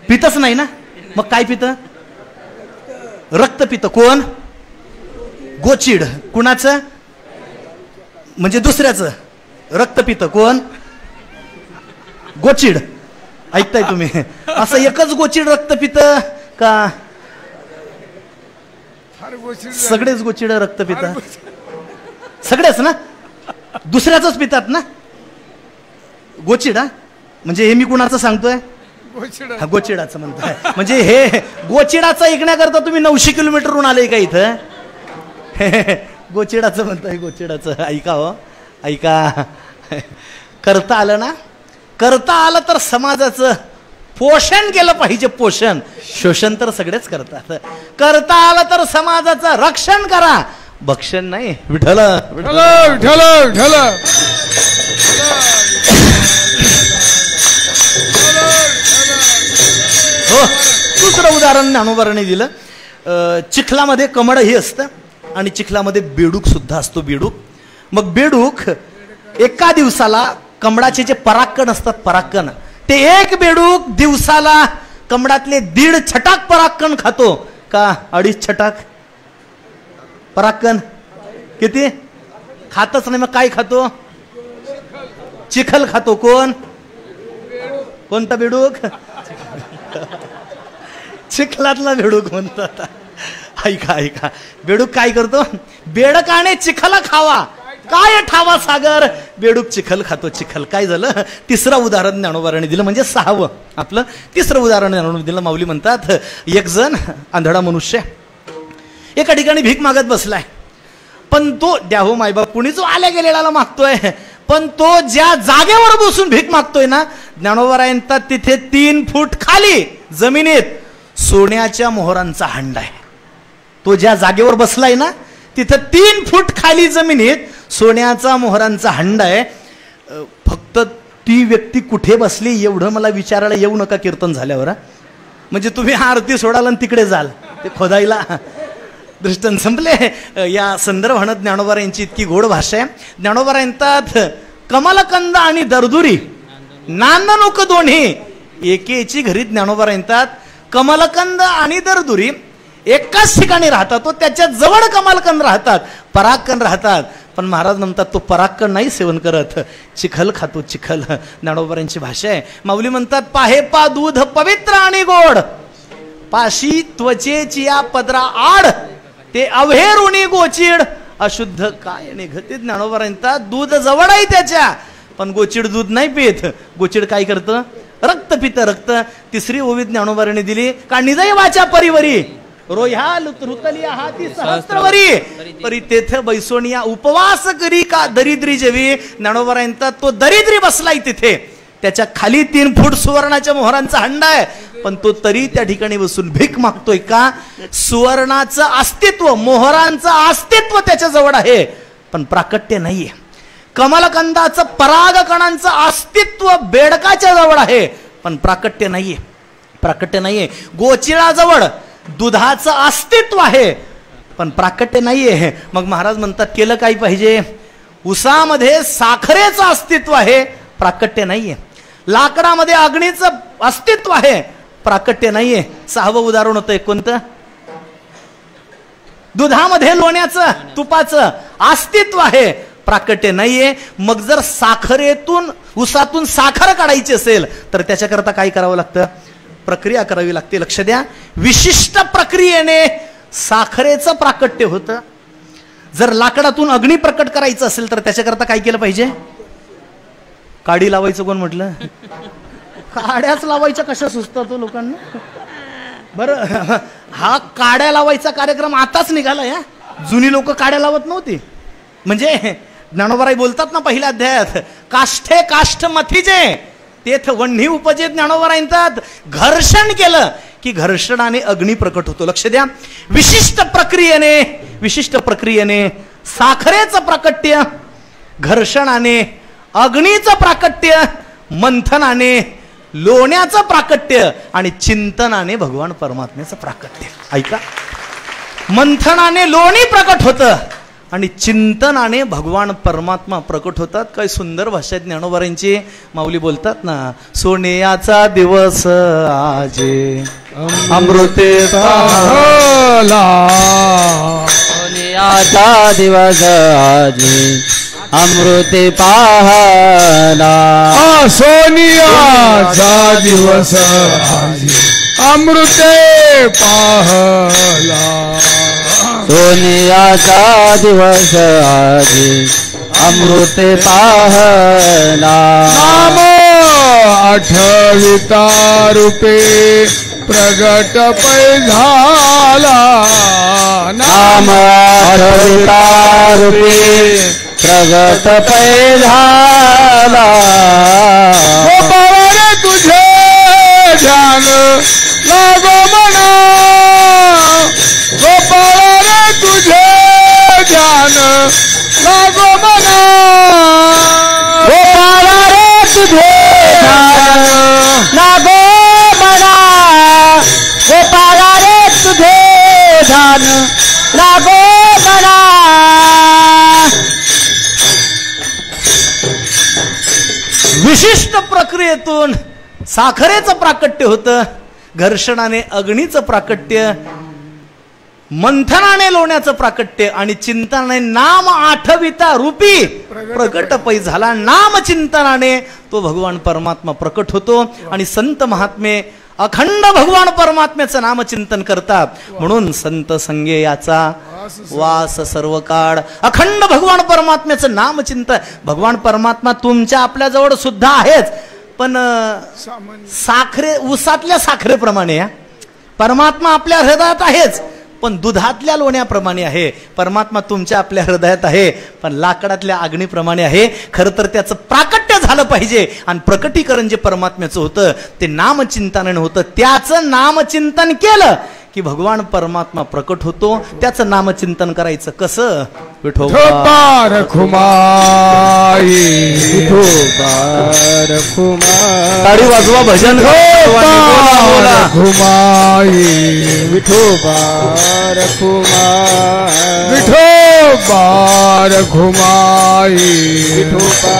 पितच नाही ना. मग काय पित? रक्त पित. कोण? गोचिड. कुणाचं? म्हणजे दुसऱ्याचं रक्त पित. कोण? गोचिड. ऐकताय तुम्ही? असं एकच गोचिड रक्त पित का सगळेच गोचिड रक्त पितात? सगळेच ना. दुसऱ्याच पितात ना गोचिड. म्हणजे हे मी कुणाचं सांगतोय? गोचिडाचं म्हणतोय. म्हणजे हे गोचिडाचं ऐकण्याकरता तुम्ही 900 किलोमीटरहून आले का इथं? गोचिडाचं म्हणतोय, गोचिडाचं. ऐका हो, ऐका. करता आलं ना. करता आलं तर समाजाचं पोषण केलं पाहिजे. पोषण. शोषण तर सगळेच करतात. करता आलं तर समाजाचं रक्षण करा, भक्षण नाही. विठ्ठल विठ्ठल विठ्ठल विठ्ठल. हो. दुसरं उदाहरण ज्ञानोबारांनी दिलं. चिखलामध्ये कमळ हे असतं आणि चिखलामध्ये बेडूक सुद्धा असतो. बेडूक. मग बेडूक एका दिवसाला कमळाचे जे परागकण असतात, परागकण, ते एक बेडूक दिवसाला कमळातले 1.5 छटाक परागकण खातो का 2.5 छटाक परागकण? किती? खातच नाही. मग काय खातो? चिखल खातो. कोण? कोणता बेडूक? चिखलातला बेडूक म्हणतात. ऐका ऐका. बेडूक काय करतो? बेडकाने चिखल खावा, काय ठावा सागर. बेडूक चिखल खातो. चिखल. काय झालं? तिसरं उदाहरण ज्ञानोबारांनी दिलं. म्हणजे 6वं आपलं तिसरं उदाहरण ज्ञानोबारांनी दिलं. माऊली म्हणतात, एक जण आंधळा मनुष्य एका ठिकाणी भीक मागत बसलाय. पण तो द्या हो मायबाप, कुणी जो आल्या गेलेला मागतोय, पण तो ज्या जागेवर बसून भीक मागतोय ना, ज्ञानोबारांचा तिथे 3 फूट खाली जमिनीत सोन्याच्या मोहरांचा हंडा आहे. तो ज्या जागेवर बसलाय ना, तिथं 3 फूट खाली जमिनीत सोन्याचा मोहरांचा हंडा आहे. फक्त ती व्यक्ती कुठे बसली एवढं मला विचारायला येऊ नका कीर्तन झाल्यावर. म्हणजे तुम्ही आरती सोडाल आणि तिकडे जाल ते खोदायला. दृष्टन संपले. या संदर्भानं ज्ञानोबा यांची इतकी गोड भाषा आहे. ज्ञानोबा यांतात कमलकंद आणि दरदुरी नांदनुक दोन्ही एकेची घरी. ज्ञानोबा यांतात कमलकंद आणि दरदुरी एकाच ठिकाणी राहतात. तो त्याच्या जवळ कमलकंद राहतात, परागकण राहतात. पण महाराज म्हणतात तो परागकण नाही सेवन करत, चिखल खातो. चिखल. ज्ञानोबा यांची भाषा आहे. माऊली म्हणतात, पाहे पा दूध पवित्र आणि गोड, पाशी त्वचेची या पदरा आड, ते अव्हेरुणी गोचिड अशुद्ध काय निघते. ज्ञानोबा म्हणतात दूध जवळ आहे त्याच्या, पण गोचिड दूध नाही पित. गोचिड काय करतं? रक्त पित. रक्त. तिसरी ओवी ज्ञानोबारांनी दिली का निजय वाचा परिवरी रोह्याल ऋतलिया हाती सहस्त्रवरी परी तेथे बैसोनिया उपवास करी का दरिद्री जेवी. ज्ञानोबारांचा तो दरिद्री बसलाय तिथे, त्याच्या खाली 3 फूट सुवर्णाच्या मोहरांचा हंडा आहे, पण तो तरी त्या ठिकाणी बसून भीक मागतोय का? सुवर्णाचं अस्तित्व, मोहरांचं अस्तित्व त्याच्या जवळ आहे, पण प्राकट्य नाहीये. कमलकंदाचं परागकणांचं अस्तित्व बेडकाच्या जवळ आहे, पण प्राकट्य नाहीये. प्राकट्य नाहीये. गोचिळाजवळ दुधाचं अस्तित्व आहे, पण प्राकट्य नाहीये. मग महाराज म्हणतात केलं काय पाहिजे? उसामध्ये साखरेचं अस्तित्व आहे, प्राकट्य नाहीये. लाकडामध्ये अग्नीचं अस्तित्व आहे, प्राकट्य नाहीये. 6वं उदाहरण होतं कोणतं? दुधामध्ये लोण्याचं, तुपाचं अस्तित्व आहे, प्राकट्य नाहीये. मग जर साखरेतून, उसातून साखर काढायची असेल तर त्याच्याकरता काय करावं लागतं? प्रक्रिया करावी लागते. लक्ष द्या. विशिष्ट प्रक्रियेने साखरेचं प्राकट्य होतं. जर लाकडातून अग्नी प्रकट करायचं असेल तर त्याच्याकरता काय केलं पाहिजे? काडी लावायचं. कोण म्हटलं? काड्याच लावायच्या कशा सुचतात लोकांना? बरं, हा काड्या लावायचा कार्यक्रम आताच निघाला. या जुनी लोक काड्या लावत नव्हती. म्हणजे ज्ञानोबाराय बोलतात ना पहिल्या अध्यायात, काष्ठे काष्ठ मथीजे तेथ वन्ही उपजे. ज्ञानोबाराय म्हणतात घर्षण केलं की घर्षणाने अग्नी प्रकट होतो. लक्ष द्या. विशिष्ट प्रक्रियेने साखरेचं प्राकट्य घर्षणाने अग्नीचं प्राकट्य, मंथनाने लोण्याचं प्राकट्य आणि चिंतनाने भगवान परमात्म्याचं प्राकट्य. ऐका, मंथनाने लोणी प्रकट होतं आणि चिंतनाने भगवान परमात्मा प्रकट होतात. काय सुंदर भाषा आहे ज्ञानोबारांची. माऊली बोलतात ना, सोन्याचा दिवस आजे अमृते पाहला, सोन्याचा दिवस आजे अमृते पाहला, सोनियाचा दिवस आजी अमृते पाहला, सोन्याचा दिवस आजी अमृते पाहला, नाम आठविता रूपे प्रगट पै झाला, नाम आठविता रूपे प्रगट पै झाला, गोपाळ तुझे ध्यान लागो म्हणा, गोपाळ तुझे ध्यान लागो म्हणा, गोपाळ रे तुझे ध्यान लागो म्हणा, गोपाळ रे तुझे ध्यान लागो म्हणा. विशिष्ट प्रक्रियेतून साखरेचं प्राकट्य होतं, घर्षणाने अग्नीचं प्राकट्य, मंथनाने लोण्याचं प्राकट्य आणि चिंतनाने नाम आठविता रूपी प्रकट पै झाला. नाम चिंतनाने तो भगवान परमात्मा प्रकट होतो आणि संत महात्मे अखंड भगवान परमात्म्याचं नामचिंतन करतात. म्हणून संत संगे याचा वास सर्व काळ. अखंड भगवान परमात्म्याचं नामचिंतन. भगवान परमात्मा तुमच्या आपल्या जवळ सुद्धा आहेच, पण साखरे उसातल्या साखरेप्रमाणे या परमात्मा आपल्या हृदयात आहेच, पण दुधातल्या लोण्याप्रमाणे आहे. परमात्मा तुमच्या आपल्या हृदयात आहे, पण लाकडातल्या अग्नीप्रमाणे आहे. खरं तर त्याचं प्राकट्य झालं पाहिजे आणि प्रकटीकरण जे परमात्म्याचं होतं ते नामचिंतनाने होतं. त्याचं नामचिंतन केलं की भगवान परमात्मा प्रकट होतो. त्याचं नामचिंतन करायचं कसं? विठोबा रखुमाई, विठोबा रखुमाई, टाळी वाजवा, भजन रखुमाई, विठोबा रखुमाई, विठोबा रखुमाई, विठोबा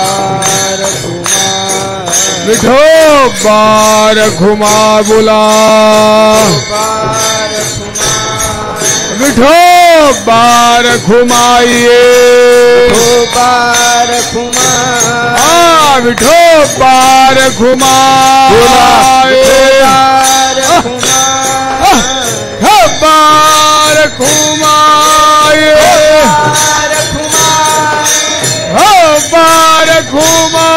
रखुमाई, विठोबा रखुमा बोला, विठोबा रखुमाई, विठोबा रखुमाई, विठोबा रखुमाई, विठोबा रखुमाई, विठोबा रखुमाई,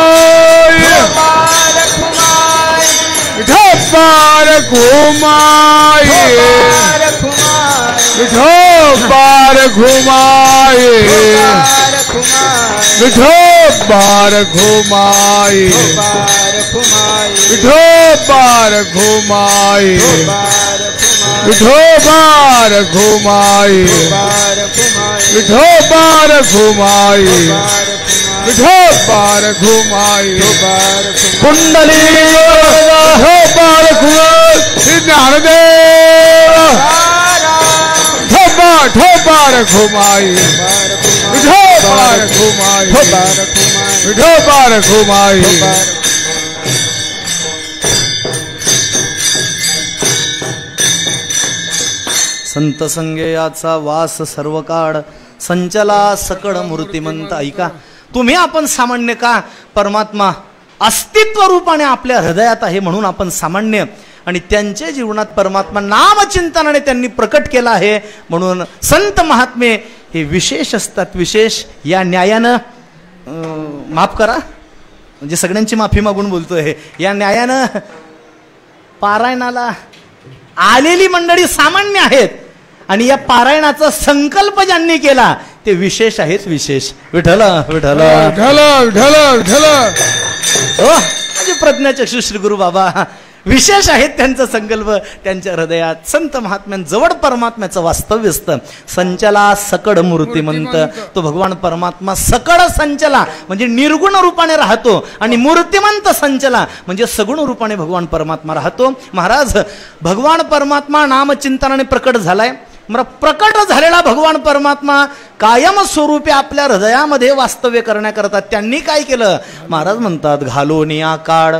विठोबा रखुमाई, विठोबा रखुमाई, विठोबा रखुमाई, विठोबा रखुमाई, विठोबा रखुमाई, विठोबा रखुमाई, विठोबा रखुमाई, कुंडली विठोबा रखुमाई, ज्ञानदेव ठोबा रखुमाई, विठोबा रखुमाई, विठोबा रखुमाई. संत संगे याचा वास सर्व काळ, संचला सकळ मूर्तिमंत. ऐका, तुम्ही आपण सामान्य का? परमात्मा अस्तित्व रूपाने आपल्या हृदयात आहे म्हणून आपण सामान्य, आणि त्यांच्या जीवनात परमात्मा नामचिंतनाने त्यांनी प्रकट केला आहे म्हणून संत महात्मे हे विशेष असतात. विशेष या न्यायानं माफ करा, म्हणजे सगळ्यांची माफी मागून बोलतोय, या न्यायानं पारायणाला आलेली मंडळी सामान्य आहेत आणि या पारायणाचा संकल्प ज्यांनी केला ते विशेष आहेत. विशेष विठ्ठल विठ्ठल विठ्ठल विठ्ठल विठ्ठल. हो, म्हणजे प्रज्ञाचक्षु श्री गुरु बाबा विशेष आहेत त्यांचा संकल्प त्यांच्या हृदयात. संत महात्म्यांजवळ परमात्म्याचं वास्तव्य असतं. संचला सकड मूर्तिमंत, तो भगवान परमात्मा सकड संचला म्हणजे निर्गुण रूपाने राहतो आणि मूर्तिमंत संचला म्हणजे सगुण रूपाने भगवान परमात्मा राहतो. महाराज भगवान परमात्मा नामचिंतनाने प्रकट झालाय. प्रकट झालेला भगवान परमात्मा कायम स्वरूपी आपल्या हृदयामध्ये वास्तव्य करण्याकरता त्यांनी काय केलं. महाराज म्हणतात घालोनिया काळ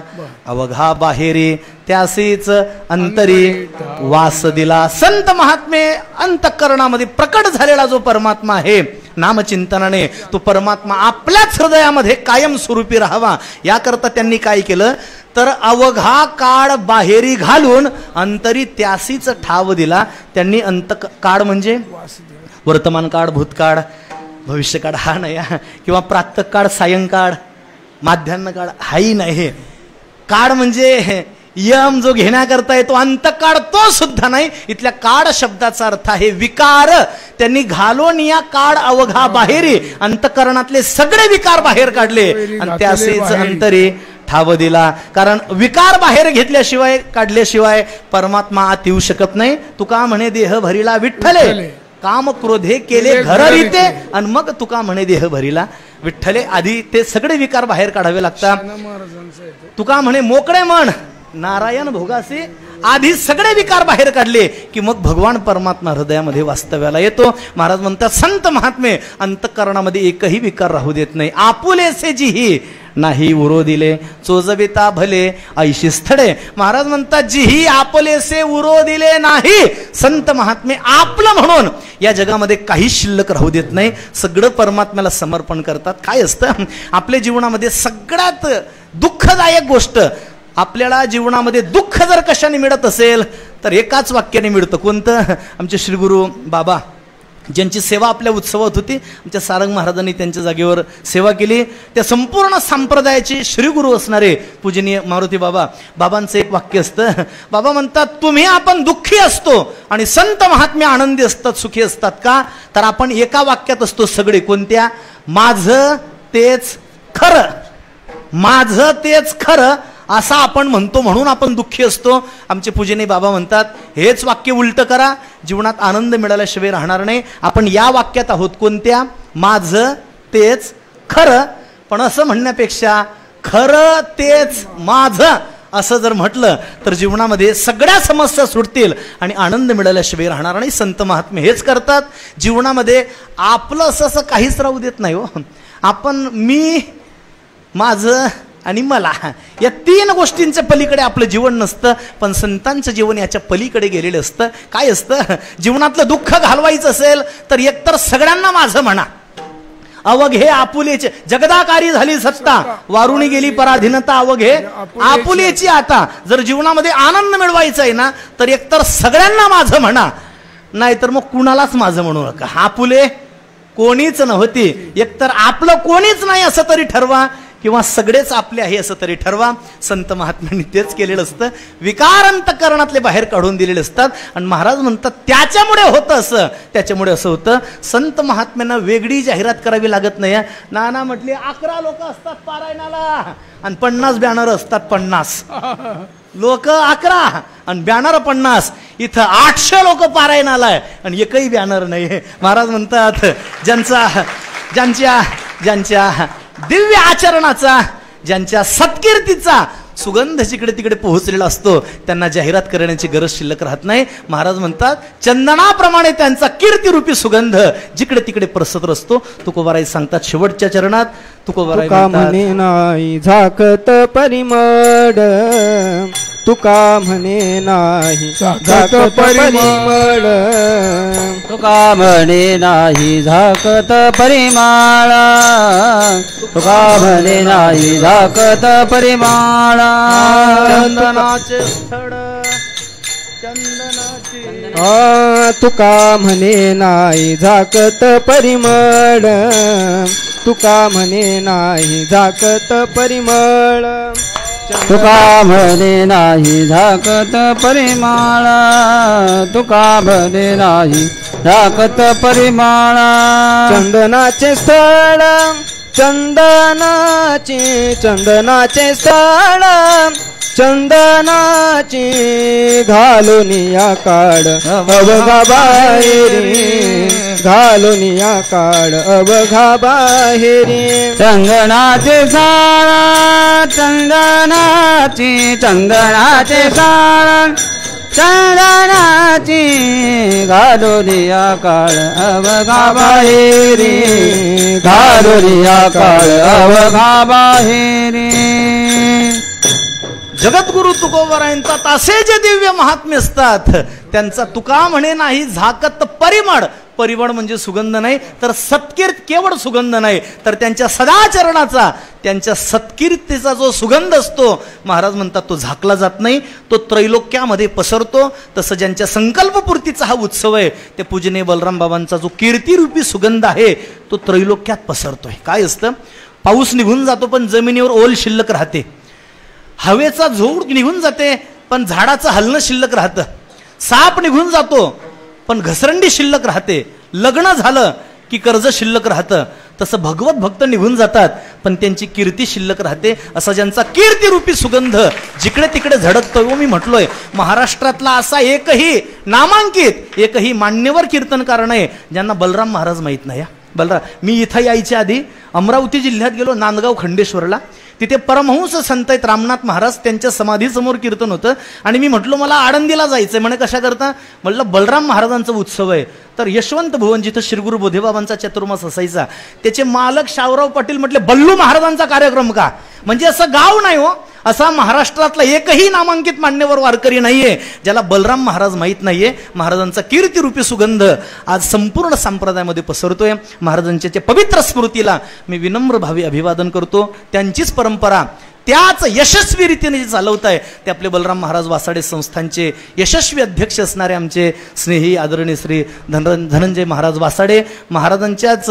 अवघा बाहेरी त्यासीच अंतरी वास दिला. संत महात्मे अंतःकरणामध्ये प्रकट झालेला जो परमात्मा आहे नामचिंतनाने, तो परमात्मा आपल्याच हृदयामध्ये कायम स्वरूपी राहावा याकरता त्यांनी काय केलं तर अवघा काळ बाहेरी घालून अंतरी त्यासीच ठाव दिला. त्यांनी काळ म्हणजे वर्तमान काळ, भूतकाळ, भविष्यकाळ हा नाही किंवा प्रातःकाळ, सायंकाळ, माध्यान्ह काळ हाही नाही. काळ म्हणजे यम जो घेण्याकरता येतो, अंतकाळ तो सुद्धा नाही. इथल्या काळ शब्दाचा अर्थ आहे विकार. त्यांनी घालून या काळ अवघा बाहेरी अंतकरणातले सगळे विकार बाहेर काढले आणि त्यासीच अंतरी ठाव दिला. कारण विकार बाहेर घेतल्याशिवाय काढल्याशिवाय परमात्मा आत येऊ शकत नाही. तुका म्हणे देह भरीला विठ्ठले, काम क्रोधे केले घर रीते आणि मग तुका म्हणे देह भरीला विठ्ठले. आधी ते सगळे विकार बाहेर काढावे लागतात. तुका म्हणे मोकळे मन नारायण भोगासी, आधी सगळे विकार बाहेर काढले की मग भगवान परमात्मा हृदयामध्ये वास्तव्याला येतो. महाराज म्हणतात संत महात्मे अंतःकरणामध्ये एकही विकार राहू देत नाही. आपुलेसे जिही नाही उरो दिले चोजविता भले ऐशी स्थळे. महाराज म्हणतात जिही आपलेसे उरो दिले नाही, संत महात्मे आपलं म्हणून या जगामध्ये काही शिल्लक राहू देत नाही. सगळं परमात्म्याला समर्पण करतात. काय असतं आपल्या जीवनामध्ये सगळ्यात दुःखदायक गोष्ट, आपल्याला जीवनामध्ये दुःख जर कशाने मिळत असेल तर एकाच वाक्याने मिळतं. कोणतं? आमचे श्रीगुरु बाबा ज्यांची सेवा आपल्या उत्सवात होती, आमच्या सारंग महाराजांनी त्यांच्या जागेवर सेवा केली. त्या संपूर्ण संप्रदायाचे श्रीगुरु असणारे पूजनीय मारुती बाबांचं एक वाक्य असतं. बाबा म्हणतात तुम्ही आपण दुःखी असतो आणि संत महात्मे आनंदी असतात, सुखी असतात का तर आपण एका वाक्यात असतो सगळे. कोणत्या? माझं तेच खरं, माझं तेच खरं असं आपण म्हणतो म्हणून आपण दुःखी असतो. आमचे पूजनीय बाबा म्हणतात हेच वाक्य उलट करा, जीवनात आनंद मिळाल्याशिवाय राहणार नाही. आपण या वाक्यात आहोत. कोणत्या? माझं तेच खरं. पण असं म्हणण्यापेक्षा खरं तेच माझं असं जर म्हटलं तर जीवनामध्ये सगळ्या समस्या सुटतील आणि आनंद मिळाल्याशिवाय राहणार नाही. संत महात्मे हेच करतात. जीवनामध्ये आपलं असं काहीच राहू देत नाही हो. आपण मी, माझं आणि मला या तीन गोष्टींच्या पलीकडे आपलं जीवन नसतं. पण संतांचं जीवन याच्या पलीकडे गेलेलं असतं. काय असतं? जीवनातलं दुःख घालवायचं असेल तर एकतर सगळ्यांना माझं म्हणा. अवघे आपुलेचे जगदाकारी झाली सत्ता, वारुणी गेली पराधीनता, अवघे आपुलेची आता. जर जीवनामध्ये आनंद मिळवायचा आहे ना तर एकतर सगळ्यांना माझं म्हणा, नाहीतर मग कुणालाच माझं म्हणू नका. आपुले कोणीच नव्हती, एकतर आपलं कोणीच नाही असं तरी ठरवा किंवा सगळेच आपले आहे असं तरी ठरवा. संत महात्म्यांनी तेच केलेलं असतं. विकार अंतःकरणातले बाहेर काढून दिलेले असतात. आणि महाराज म्हणतात त्याच्यामुळे होतं असं, त्याच्यामुळे असं होतं. संत महात्म्यांना वेगळी जाहिरात करावी लागत नाही. नाना म्हटले 11 लोक असतात पारायणाला आणि 50 बॅनर असतात. 50 लोक 11 आणि बॅनर 50. इथं 800 लोक पारायणाला आहे आणि एकही बॅनर नाही. महाराज म्हणतात ज्यांच्या दिव्य आचरणाचा, ज्यांच्या सत्कीर्तीचा सुगंध जिकडे तिकडे पोहोचलेला असतो त्यांना जाहिरात करण्याची गरज शिल्लक राहत नाही. महाराज म्हणतात चंदनाप्रमाणे त्यांचा कीर्तिरूपी सुगंध जिकडे तिकडे प्रसरत असतो. तुकोबाराय सांगतात शेवटच्या चरणात, तुकोबाराय म्हणे नाही झाकत परिमळ, तुका म्हणे नाही झाकत परिमळ, तुका म्हणे नाही झाकत परिमळ, तुका म्हणे नाही झाकत परिमळ. चंदनाचे स्थळ तुका म्हणे नाही झाकत परिमळ, तुका म्हणे नाही झाकत परिमळ, तुका म्हणे नाही झाकत परिमळ, तुका म्हणे नाही झाकत परिमळ. चंदनाचे स्थळ चंदनाचे स्थळ चंदनाची घालून या काढ अवघा बाहेरी घालून या काढ अवघा बाहेरी चंदनाचे साळ चंदनाचे साळ चंदनाची घालून या काळ अवघा बाहेरी घालून या काळ अवघा बाहेरी जगद्गुरु तुकोबरायांचा तासे जे दिव्य महात्म्य असतात त्यांचा तुका म्हणे नाही झाकत परिमळ. परिमळ म्हणजे सुगंध नाही तर सत्कीर्त केवळ सुगंध नाही तर त्यांच्या सदाचरणाचा त्यांच्या सत्कीर्तीचा जो सुगंध असतो महाराज म्हणतात तो झाकला जात नाही, तो त्रैलोक्यामध्ये पसरतो. तसं ज्यांच्या संकल्पपूर्तीचा हा उत्सव आहे ते पूजनीय बलराम बाबांचा जो कीर्तिरूपी सुगंध आहे तो त्रैलोक्यात पसरतोय. काय असतं, पाऊस निघून जातो पण जमिनीवर ओल शिल्लक राहते, हवेचा झोड निघून जाते पण झाडाचं हलणं शिल्लक राहतं, साप निघून जातो पण घसरंडी शिल्लक राहते, लग्न झालं की कर्ज शिल्लक राहतं. तसं भगवत भक्त निघून जातात पण त्यांची कीर्ती शिल्लक राहते. असा ज्यांचा कीर्तिरूपी सुगंध जिकडे तिकडे झडकतो. मी म्हटलोय महाराष्ट्रातला असा एकही नामांकित एकही मान्यवर कीर्तनकार नाही ज्यांना बलराम महाराज माहीत नाही. बलराम, मी इथं यायच्या आधी अमरावती जिल्ह्यात गेलो, नांदगाव खंडेश्वरला. तिथे परमहंस संत आहेत रामनाथ महाराज, त्यांच्या समाधीसमोर कीर्तन होतं आणि मी म्हटलो मला आळंदीला जायचंय. म्हणे कशा करता? म्हटलं बलराम महाराजांचा उत्सव आहे. तर यशवंत भुवन जिथं श्रीगुरु बोधेबाबांचा चतुर्मास असायचा त्याचे मालक शावराव पाटील म्हटले बल्लू महाराजांचा कार्यक्रम का? म्हणजे असं गाव नाही हो, असा महाराष्ट्रातला एकही नामांकित मान्यवर वारकरी नाहीये ज्याला बलराम महाराज माहीत नाहीये. महाराजांचा कीर्तिरूपी सुगंध आज संपूर्ण संप्रदायामध्ये पसरतोय. महाराजांच्या पवित्र स्मृतीला मी विनम्र भावी अभिवादन करतो. त्यांचीच परंपरा त्याच यशस्वी रीतीने जे चालवत आहे ते आपले बलराम महाराज वासाडे संस्थानचे यशस्वी अध्यक्ष असणारे आमचे स्नेही आदरणीय श्री धनंजय महाराज वासाडे. महाराजांच्याच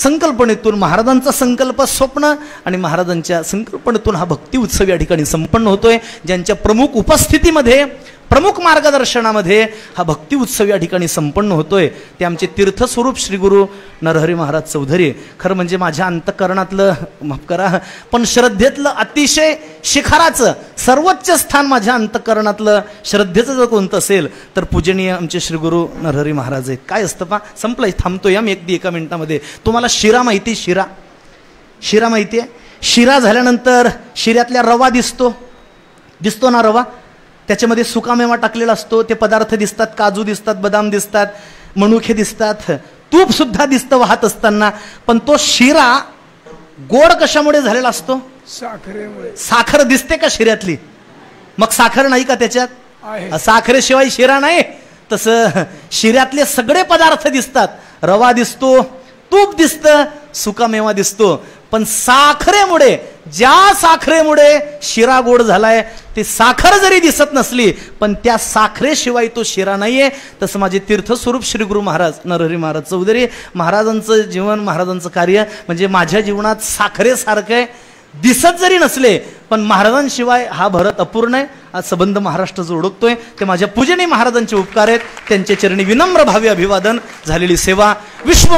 संकल्पनेतून महाराजांचा संकल्प स्वप्न आणि महाराजांच्या संकल्पनेतून हा भक्ती उत्सव या ठिकाणी संपन्न होतोय. ज्यांच्या प्रमुख उपस्थितीमध्ये प्रमुख मार्गदर्शनामध्ये हा भक्ती उत्सव या ठिकाणी संपन्न होतोय ते आमचे तीर्थस्वरूप श्री गुरु नरहरी महाराज चौधरी. खरं म्हणजे माझ्या अंतःकरणातलं, माफ करा, पण श्रद्धेतलं अतिशय शिखराचं सर्वोच्च स्थान माझ्या अंतःकरणातलं श्रद्धेचं जर कोणतं असेल तर पूजनीय आमचे श्री गुरु नरहरी महाराज आहेत. काय असतं पा, संपलं, थांबतोय मी एका मिनिटामध्ये. तुम्हाला शिरा माहिती? शिरा माहिती आहे? शिरा झाल्यानंतर शिऱ्यातल्या रवा दिसतो ना रवा, त्याच्यामध्ये सुकामेवा टाकलेला असतो, ते पदार्थ दिसतात, काजू दिसतात, बदाम दिसतात, मनुखे दिसतात, तूप सुद्धा दिसतं वाहत असताना. पण तो शिरा गोड कशामुळे झालेला असतो? साखर दिसते का शिऱ्यातली? मग साखर नाही का त्याच्यात? साखरेशिवाय शिरा नाही. तसं शिऱ्यातले सगळे पदार्थ दिसतात, रवा दिसतो, तूप दिसतं, सुकामेवा दिसतो. पण साखरेमुळे, ज्या साखरेमुळे शिरा गोड झालाय ती साखर जरी दिसत नसली पण त्या साखरेशिवाय तो शिरा नाहीये. तसं माझे तीर्थस्वरूप श्री गुरु महाराज नरहरी महाराज चौधरी महाराजांचं जीवन, महाराजांचं कार्य म्हणजे माझ्या जीवनात साखरेसारखं आहे. दिसत जरी नसले पण महाराजांशिवाय हा भरत अपूर्ण आहे. आज संबंध महाराष्ट्र जो ओळखतोय ते माझ्या पूजनीय महाराजांचे उपकार आहेत. त्यांच्या चरणी विनम्र भावी अभिवादन. झालेली सेवा विश्व